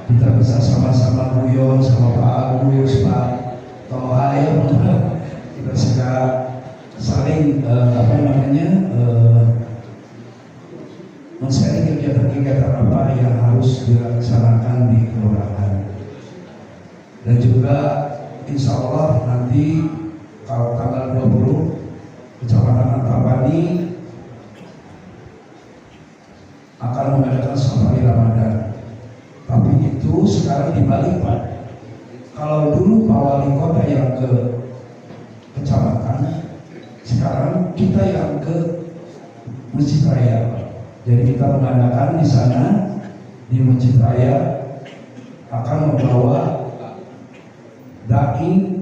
Kita bisa sama-sama guyon sama Pak Agus, Pak Tohail, kita suka saling men-sharing kegiatan-kegiatan apa yang harus dilaksanakan di kelurahan. Dan juga insya Allah nanti kalau tanggal 20 Kecamatan Antapani akan mengadakan safari Ramadan. Tapi itu sekarang dibalik Pak. Kalau dulu Pak Wali Kota yang ke kecamatan, sekarang kita yang ke Masjid Raya. Jadi kita mengadakan di sana di Masjid Raya akan membawa dai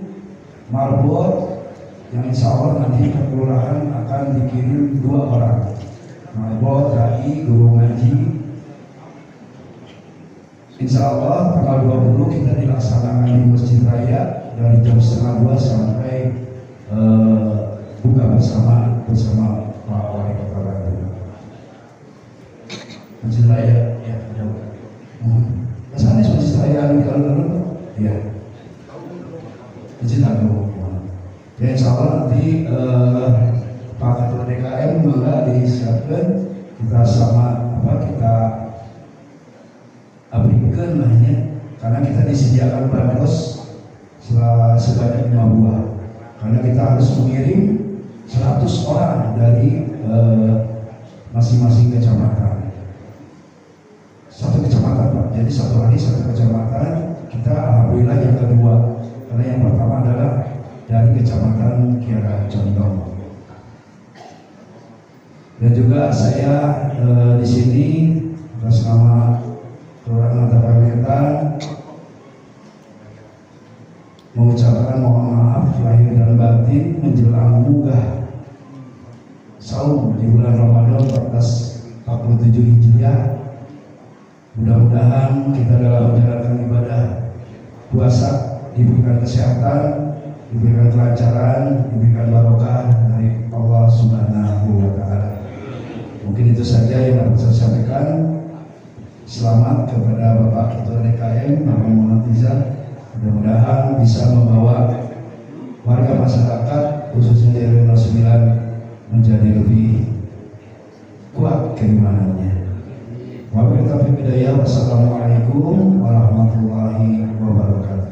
marbot yang insya Allah nanti ke kelurahan akan dikirim 2 orang. Marbot, dai, guru ngaji. Insya Allah tanggal 20 kita dilaksanakan di Masjid Raya dari jam 1:30 sampai buka bersama Pak Wali Kota Bandung. DKM maka disiapkan kita sama kita berikan lahnya, karena kita disediakan bansos sebanyak 5 buah, karena kita harus mengirim 100 orang dari masing-masing kecamatan, satu kecamatan Pak. Jadi satu hari satu kecamatan. Kita alhamdulillah yang kedua, karena yang pertama adalah dari kecamatan Kiara Condong. Dan juga saya di sini atas nama Kelurahan Tapawetan mengucapkan mohon maaf lahir dan batin menjelang munggah saum di bulan Ramadan 1447 Hijriah. Mudah-mudahan kita dalam menjalankan ibadah puasa diberikan kesehatan, diberikan kelancaran, diberikan barokah dari Allah Subhanahu wa Ta'ala. Mungkin itu saja yang dapat saya sampaikan. Selamat kepada Bapak Ketua DKM, Bapak Muhammad Izan. Mudah-mudahan bisa membawa warga masyarakat khususnya di RW 09 menjadi lebih kuat keimanannya. Wabillahi taufiq wal hidayah. Wassalamualaikum warahmatullahi wabarakatuh.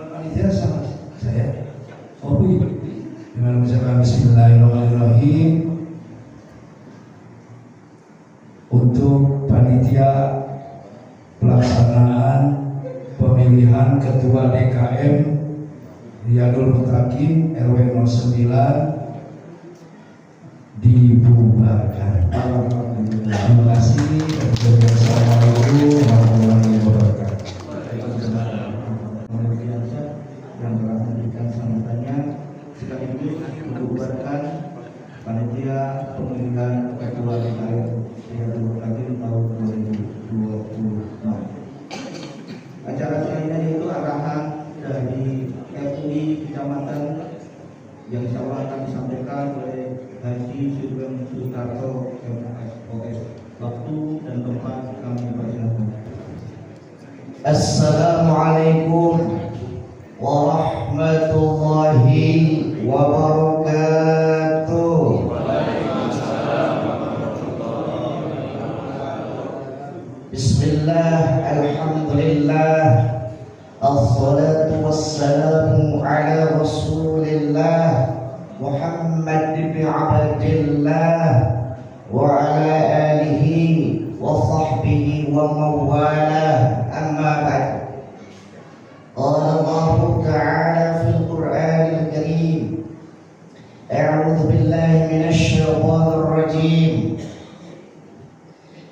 Panitia sama saya. Dengan mengucapkan Bismillahirrahmanirrahim untuk panitia pelaksanaan pemilihan Ketua DKM Riyadul Mutakin RW 09 dibubarkan. Terima kasih. Assalamualaikum warahmatullahi wabarakatuh. Yang telah memberikan sambutannya sekaligus membubarkan panitia pemilihan Ketua DKM Riyadul Mutakin tahun 2026. Acara selanjutnya itu arahan dari MUI Kecamatan yang insya Allah akan disampaikan oleh Haji Sugeng Sutarto MSOS. Waktu dan tempat kami persilakan. Assalamualaikum warahmatullahi wabarakatuh. Bismillah, alhamdulillah, assalatu wassalamu ala rasulillah Muhammad bin Abdillah wa ala alihi wa sahbihi wa mawalah, amma ba'd. Qala Allah ta'ala fil Qur'anil Karim, a'udzu billahi minasy syaithanir rajim.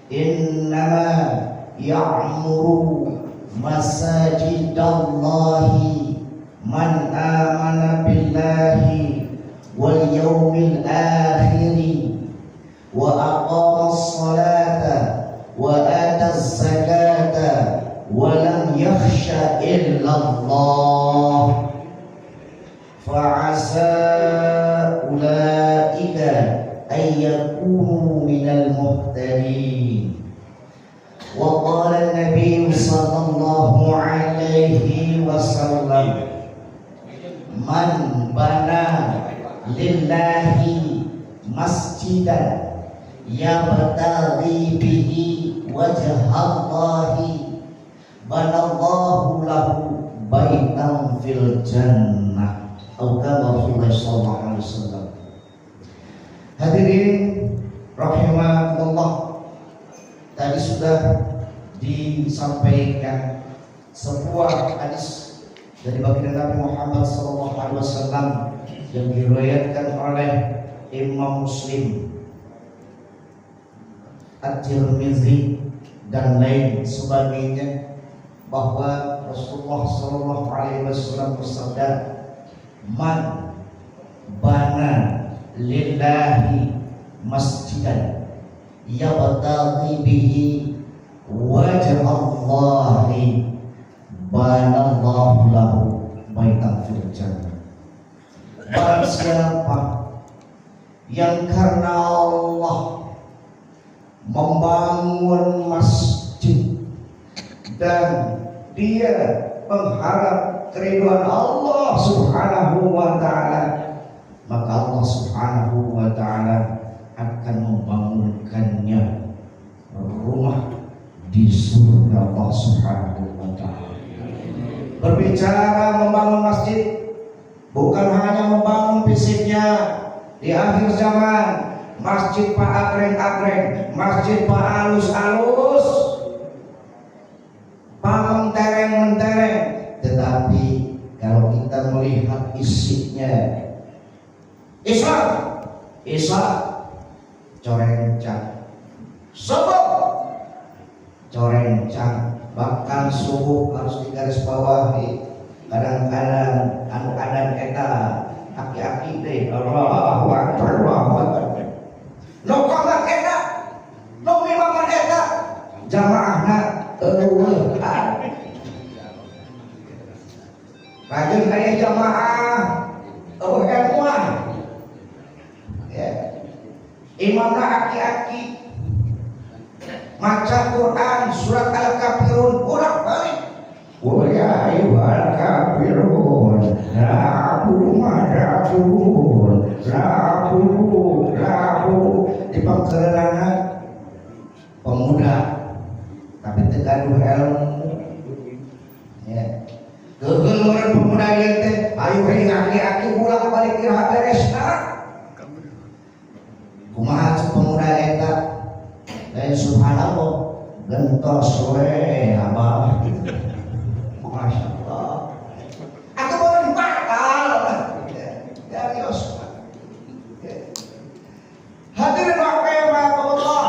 Innama ya'muru masajidallahi man amana billahi wal yawmil akhir wa aqama as-salata wa ata az-zakata wa lam yakhsha illa Allah fa'asa ulaika ay yakunu minal muhtadin. Wa qala an-nabiy sallallahu alaihi wasallam, man bana lillahi masjidan yabtaghi bihi wajhallahi banallahu lahu baitan fil jannah. Atau Rasulullah sallallahu alaihi wasallam. Hadirin rahimakumullah, tadi sudah disampaikan sebuah hadis dari baginda Nabi Muhammad SAW yang diriwayatkan oleh Imam Muslim, At-Tirmidzi dan lain sebagainya, bahwa Rasulullah SAW bersabda, man bana lillahi masjidan yabtaghi bihi wajhallahi banallahu lahu baitan fil jannah. Barang siapa yang karena Allah membangun masjid dan dia mengharap keridhaan Allah Subhanahu wa ta'ala, Berbicara membangun masjid bukan hanya membangun fisiknya. Di akhir zaman masjid pak agreng-agreng, masjid pak alus-alus, pak mentereng-mentereng. Tetapi kalau kita melihat isinya, Islam corencang, subuh corencang, bahkan subuh harus digarisbawahi. Kadang-kadang adan eta aki-aki deh, Allahu Akbar, Allahu Akbar. No kamat eta, no mimaman eta, jamaahna eueuh. Rajin aya jamaah, eueuh emuan. Ya. Imamna aki-aki, maca Quran surat Al-Kafirun bolak-balik. Wa ya ayyuhal kafirun la a'budu ma ta'budun la a'budu di pangkeurana pemuda tapi teu gaduh ilmu ya. Geuleuh pemuda ieu teh ayo we aki-aki bolak-balik iraha beresna. Kumaha cek pemuda eta? Subhanallah gentos we abah. Masya Allah. Aku baru dibakal dari Osman. Hadirin rahimahullah.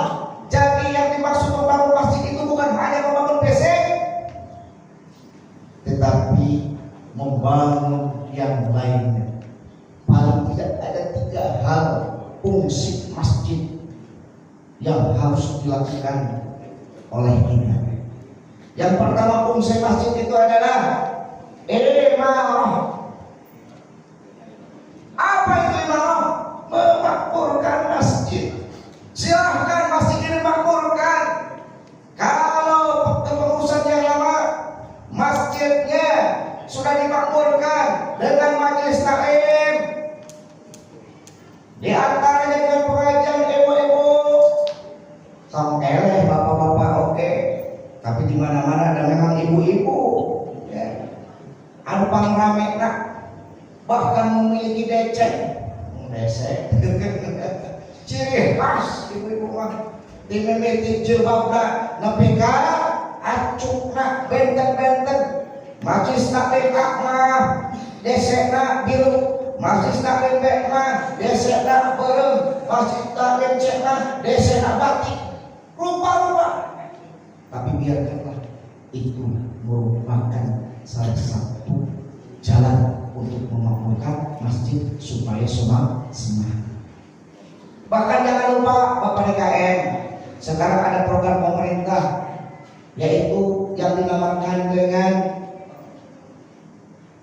Jadi yang dimaksud membangun masjid itu bukan hanya membangun fisik, tetapi membangun yang lainnya. Paling tidak ada 3 hal fungsi masjid yang harus dilakukan oleh kita. Yang pertama fungsi masjid itu adalah imarah. Apa itu imarah? Memakmurkan masjid. Silahkan masjid ini dimakmurkan. Kalau kepengurusan yang lama masjidnya sudah dimakmurkan dengan majelis taklim, di antaranya dengan pengajian ibu-ibu, sang eleh bapak-bapak oke. Tapi di mana-mana ada memang ibu-ibu, ya. Anu pangramena bahkan memiliki decek, ciri khas ibu-ibu mah dimimiti jilbabna nepi ka acukna benten-benten. Majlis taklim mah desekna biru, majlis taklim B mah desekna beureum, majlis taklim C mah desekna batik, rupa-rupa. Tapi biarkanlah itu merupakan salah satu jalan untuk memakmurkan masjid supaya semangat. Bahkan jangan lupa Bapak DKM, sekarang ada program pemerintah yaitu yang dinamakan dengan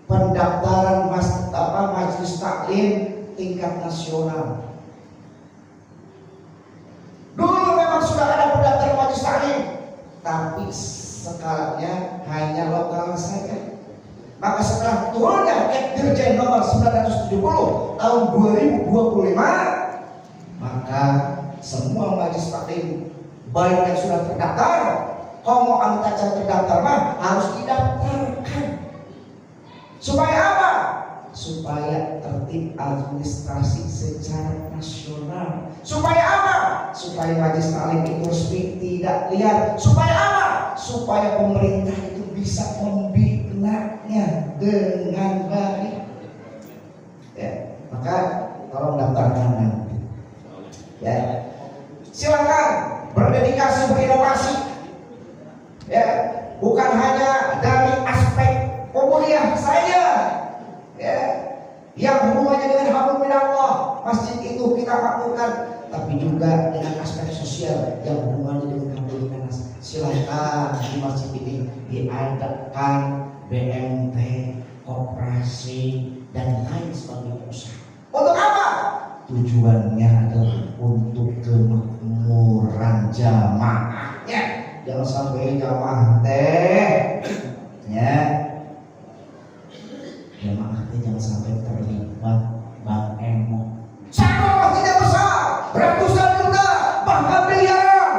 pendaftaran majelis taklim tingkat nasional. Dulu memang sudah ada pendaftaran majelis taklim, tapi skalanya hanya lokal saja. Maka setelah turunnya Dirjen nomor 970 tahun 2025, maka semua majelis taklim baik yang sudah terdaftar, komo anggota yang terdaftar mah harus didaftarkan. Supaya apa? Supaya tertib administrasi secara nasional. Supaya apa? Supaya majelis taklim itu resmi, tidak liar. Supaya apa? Supaya pemerintah itu bisa membinanya dengan baik. Ya, maka tolong daftarkan nanti. Ya, silakan berdedikasi, berinovasi. Ya, bukan hanya dari aspek pemulihan saja, ya, yang hubungannya dengan hablum minallah, masjid itu kita makmurkan, tapi juga dengan aspek sosial yang hubungannya dengan hablum minallah. Silakan di masjid ini diadakan BMT, koperasi dan lain sebagainya usaha. Untuk apa? Tujuannya adalah untuk kemakmuran jamaahnya. Jangan sampai jamaah teh, ya, jamaah teh jangan sampai terlibat bang emo. Satu masjidnya besar, ratusan juta, bahkan miliaran,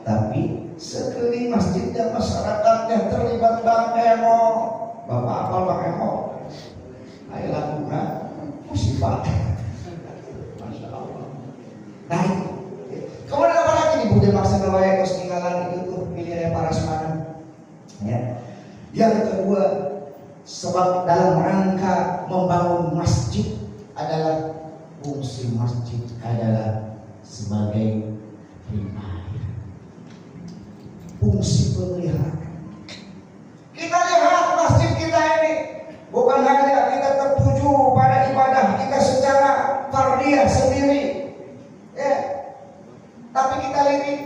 tapi sekeliling masjidnya masyarakatnya terlibat bang emo. Bapak apa Pak. Masya Allah. Nah, kemudian apa lagi nih Budi maksud bahwa kos tinggalan itu tuh pilihannya para semanan. Ya. Yang kedua, sebab dalam rangka membangun masjid adalah fungsi masjid adalah sebagai rimayah, fungsi pemeliharaan. Kita lihat masjid kita ini bukan hanya kita tertuju pada ibadah kita secara fardiyah sendiri, ya, tapi kita lirik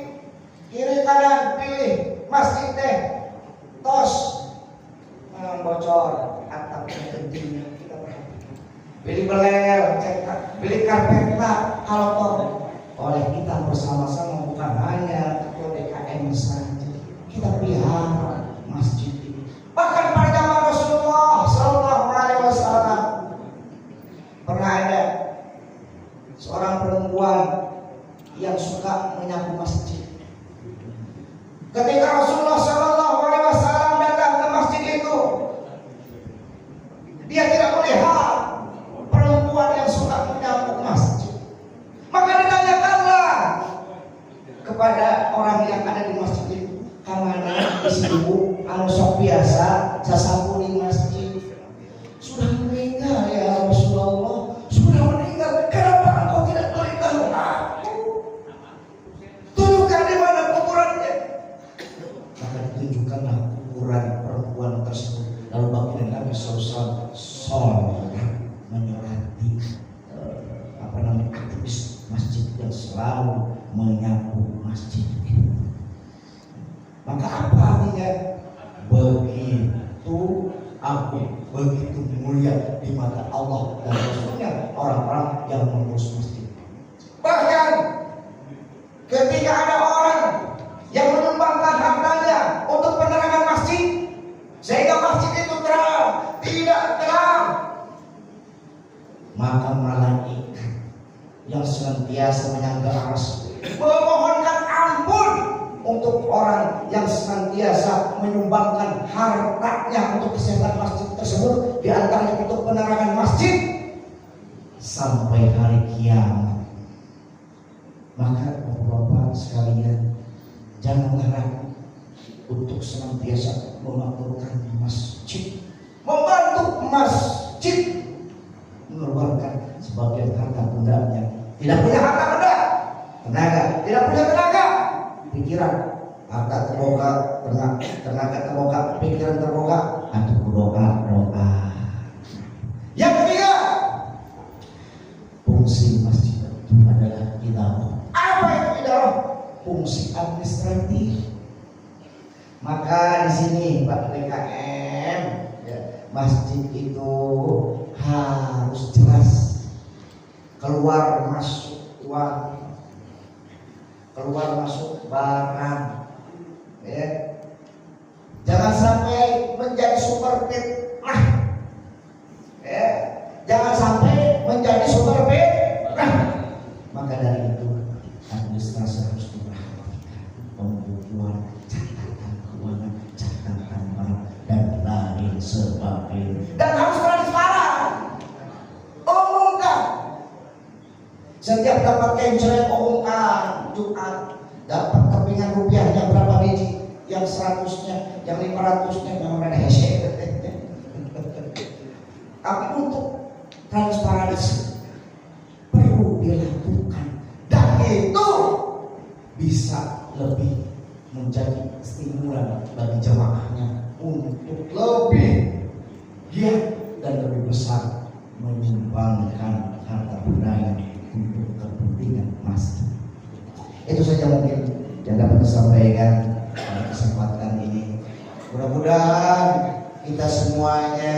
kiri kanan pilih masjid teh tos bocor atapnya pentingnya kita perhatikan. Beli beler, cetak, beli karpet kalau oleh kita bersama-sama bukan hanya ketua DKM saja. Kita pelihara masjid ini. Bahkan pada zaman Rasulullah Sallallahu Alaihi Wasallam pernah ada seorang perempuan yang suka menyapu masjid. Ketika Rasulullah Sallallahu Alaihi Wasallam datang ke masjid itu, dia tidak melihat perempuan yang suka menyapu masjid. Maka ditanyakanlah kepada orang yang ada di masjid itu, kamana isi ibu anu sok biasa sasapu di masjid. Sudah meninggal ya Rasulullah, sudah meninggal. Kenapa engkau tidak beritahu aku? Tunjukkan di mana kuburannya. Maka ditunjukkanlah kuburan perempuan tersebut. Lalu baginda Nabi SAW menyurati aktivis masjid yang selalu menyapu masjid itu. Maka apa artinya? Begitu aku begitu mulia di mata Allah dan Rasulnya orang-orang yang mengurus masjid. Bahkan ketika ada orang yang menyumbangkan hartanya untuk penerangan masjid sehingga masjid itu terang, tidak terang, maka malaikat yang senantiasa menyangga arsy memohonkan ampun untuk orang yang senantiasa menyumbangkan hartanya untuk kesehatan masjid tersebut, di antaranya untuk penerangan masjid sampai hari kiamat. Maka Bapak-bapak sekalian, janganlah ragu untuk senantiasa memakmurkan masjid, membantu masjid, mengeluarkan sebagian harta bendanya. Tidak punya harta benda, tenaga, tidak punya tenaga, pikiran, harta terboga, tenaga terboga, pikiran terboga, atau doa. Yang ketiga, fungsi masjid itu adalah idarah. Apa itu idarah? Fungsi administratif. Maka di sini Pak DKM, ya, masjid itu harus jelas keluar masuk uang, keluar masuk barang, ya. Jangan sampai menjadi super fitnah, ya. Jangan sampai menjadi super fitnah. Maka dari itu administrasi harus diperhatikan, pembukuan, catatan keuangan, catatan bank dan lain sebagainya. Dan harus transparan. Umumkan. Setiap dapat kencret umumkan. Jumat dapat kepingan rupiahnya berapa biji, yang 100-nya, yang 500-nya, yang mana hese. Tapi untuk transparansi perlu dilakukan, dan itu bisa lebih menjadi stimulan bagi jamaahnya untuk lebih giat dan lebih besar menyumbangkan harta bendanya untuk kepentingan masjid. Itu saja mungkin yang dapat disampaikan pada kesempatan ini. Mudah-mudahan kita semuanya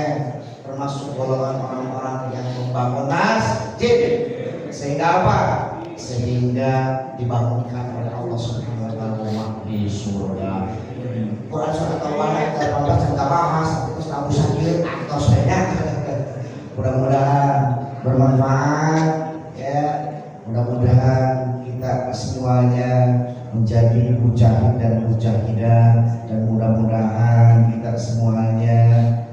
termasuk golongan orang-orang yang membangun masjid, sehingga apa? Sehingga dibangunkan oleh Allah Subhanahu wa taala di surga. Quran surat Al-Baqarah ayat 18 kita bahas, terus Abu Syakir atau sebenarnya. Mudah-mudahan bermanfaat, ya. Mudah-mudahan kita semuanya menjadi mujahid dan mujahidah, dan mudah-mudahan kita semuanya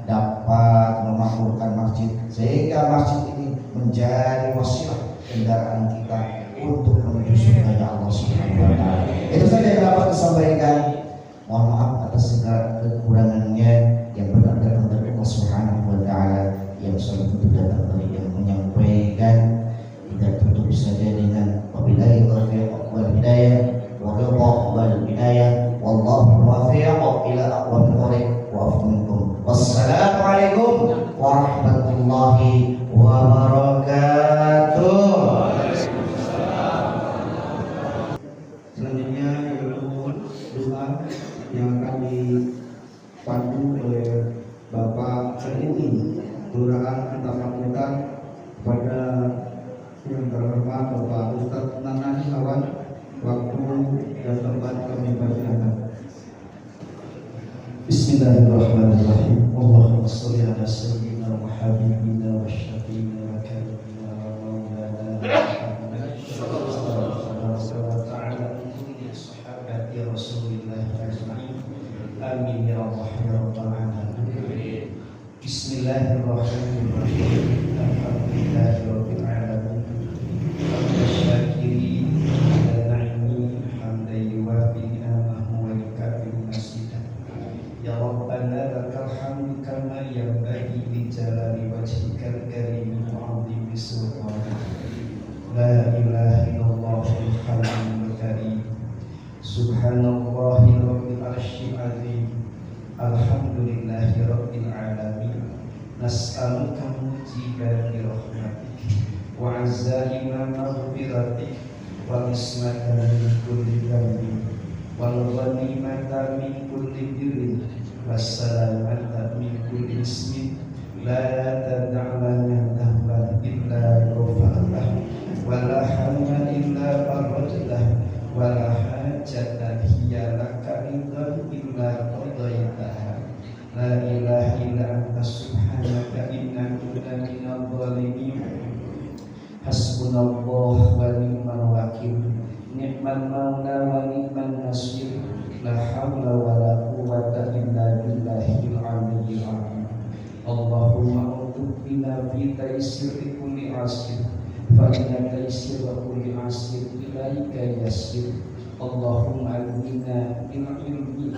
dapat memakmurkan masjid sehingga masjid ini menjadi jadi wasilah kendaraan kita untuk menuju surga Allah Subhanahu wa taala. Itu saja yang dapat disampaikan. Mohon maaf atas segala kekurangannya, yang benar datang dari Allah Subhanahu wa taala, yang salah tentu datang dari yang menyampaikan. Kita tutup saja dengan wabillahi taufiq wal hidayah wa ridha wal hidayah wallahu muwaffiq ila aqwamit thoriq wa afdalikum. Wassalamualaikum warahmatullahi wabarakatuh. Selanjutnya yaitu doa yang akan dipandu oleh Bapak MUI Kelurahan Ketapangwetan pada yang terhormat Bapak Ustadz Nanan Awan. Waktu dan tempat kami persilakan. Bismillahirrahmanirrahim. Allahumma shalli ala sayyidina wa habibina wa syafiina wa karimina wa maulana Muhammad sallallahu ta'ala kulli sahabati Rasulillah ajma'in. Amin ya Allah ya rabbal alamin. Bismillahirrahmanirrahim. Alhamdulillahirabbil alamin. Syakirin ya Rabbana lakal hamdu kama yanbaghi li jalali wajhikal karim wa 'azimi sultanik. La ilaha illallahul halimul karim. Subhanallahi rabbil arsyil azim. Alhamdulillahi rabbil alamin. Nas'aluka mujibati rahmatik wa 'azzaima maghfiratik wa ismata min kulli dhanbin wal ghanimata min kulli birrin wassalamata min kulli ismin la tad'alana dhanban illa ghaffartah wala hamma illa farajtah wala hajatan hiya laka ridhan illa qadaitaha. La ilaha illa anta subhanaka inna kunna minadh dhalimin. Hasbunallah wa ni'mal wakil. Ni'mal maula wa ni'mal nasir. La hawla wa la quwwata illa billahil aliyyil azim. Allahumma utubina fi taysiri kulli asir. Fa inna taysira kulli asir ilaika yasir. Allahumma aghnina bil ilmi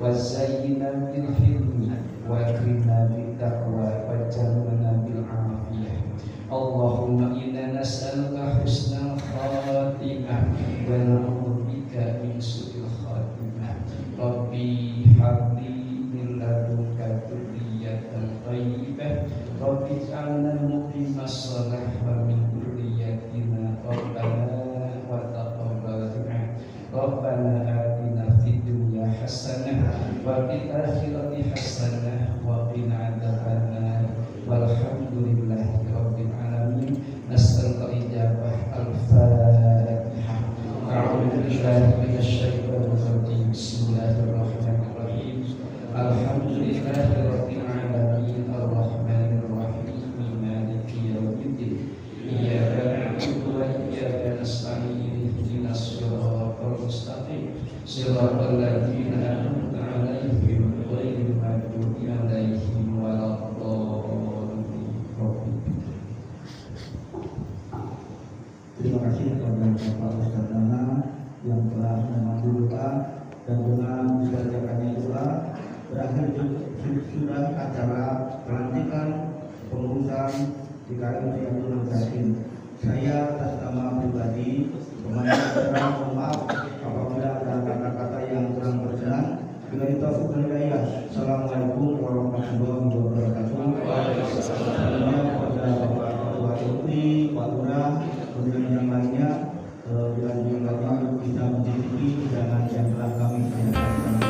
wa zayyina bil hilmi wa akrimna bit taqwa wa jannana bil afiyah. Allahumma inna nas'aluka husnal khatimah wa na'udzubika min su'il khatimah. Rabbi habli min ladunka dzurriyyatan thayyibah. Rabbi ij'alna muqimas shalah wa min dzurriyyatina rabbana wa taqabbal du'a. Rabbana atina fid dunya hasanah wa fil akhirati hasanah wa qina adzabannar. Walhamdulillahi rabbil alamin. Nas'aluka ijabah al-Fatihah. A'udzu billahi minasy syaithanir rajim. Bismillahirrahmanirrahim. Alhamdulillahi rabbil alamin arrahmanir rahim maliki yaumiddin. Iyyaka na'budu wa iyyaka nasta'in. Ihdinas siratal mustaqim. Siratal ladzina an'amta 'alaihim ghairil maghdubi 'alaihim waladdallin. Terima kasih kepada Bapak Ustadz Nana yang telah memandu doa, dan dengan dibacakannya doa berakhir sudah acara pelantikan pengurusan DKM Syiatul Mujahidin. Saya atas nama pribadi mohon maaf apabila ada kata-kata yang kurang berkenan. Bila taufiq wal hidayah. Assalamualaikum warahmatullahi wabarakatuh. Waalaikumsalam. Kepada Bapak Ketua MUI, Pak Lurah, kemudian yang lainnya, dan juga bisa menjadi jangan yang telah kami sampaikan.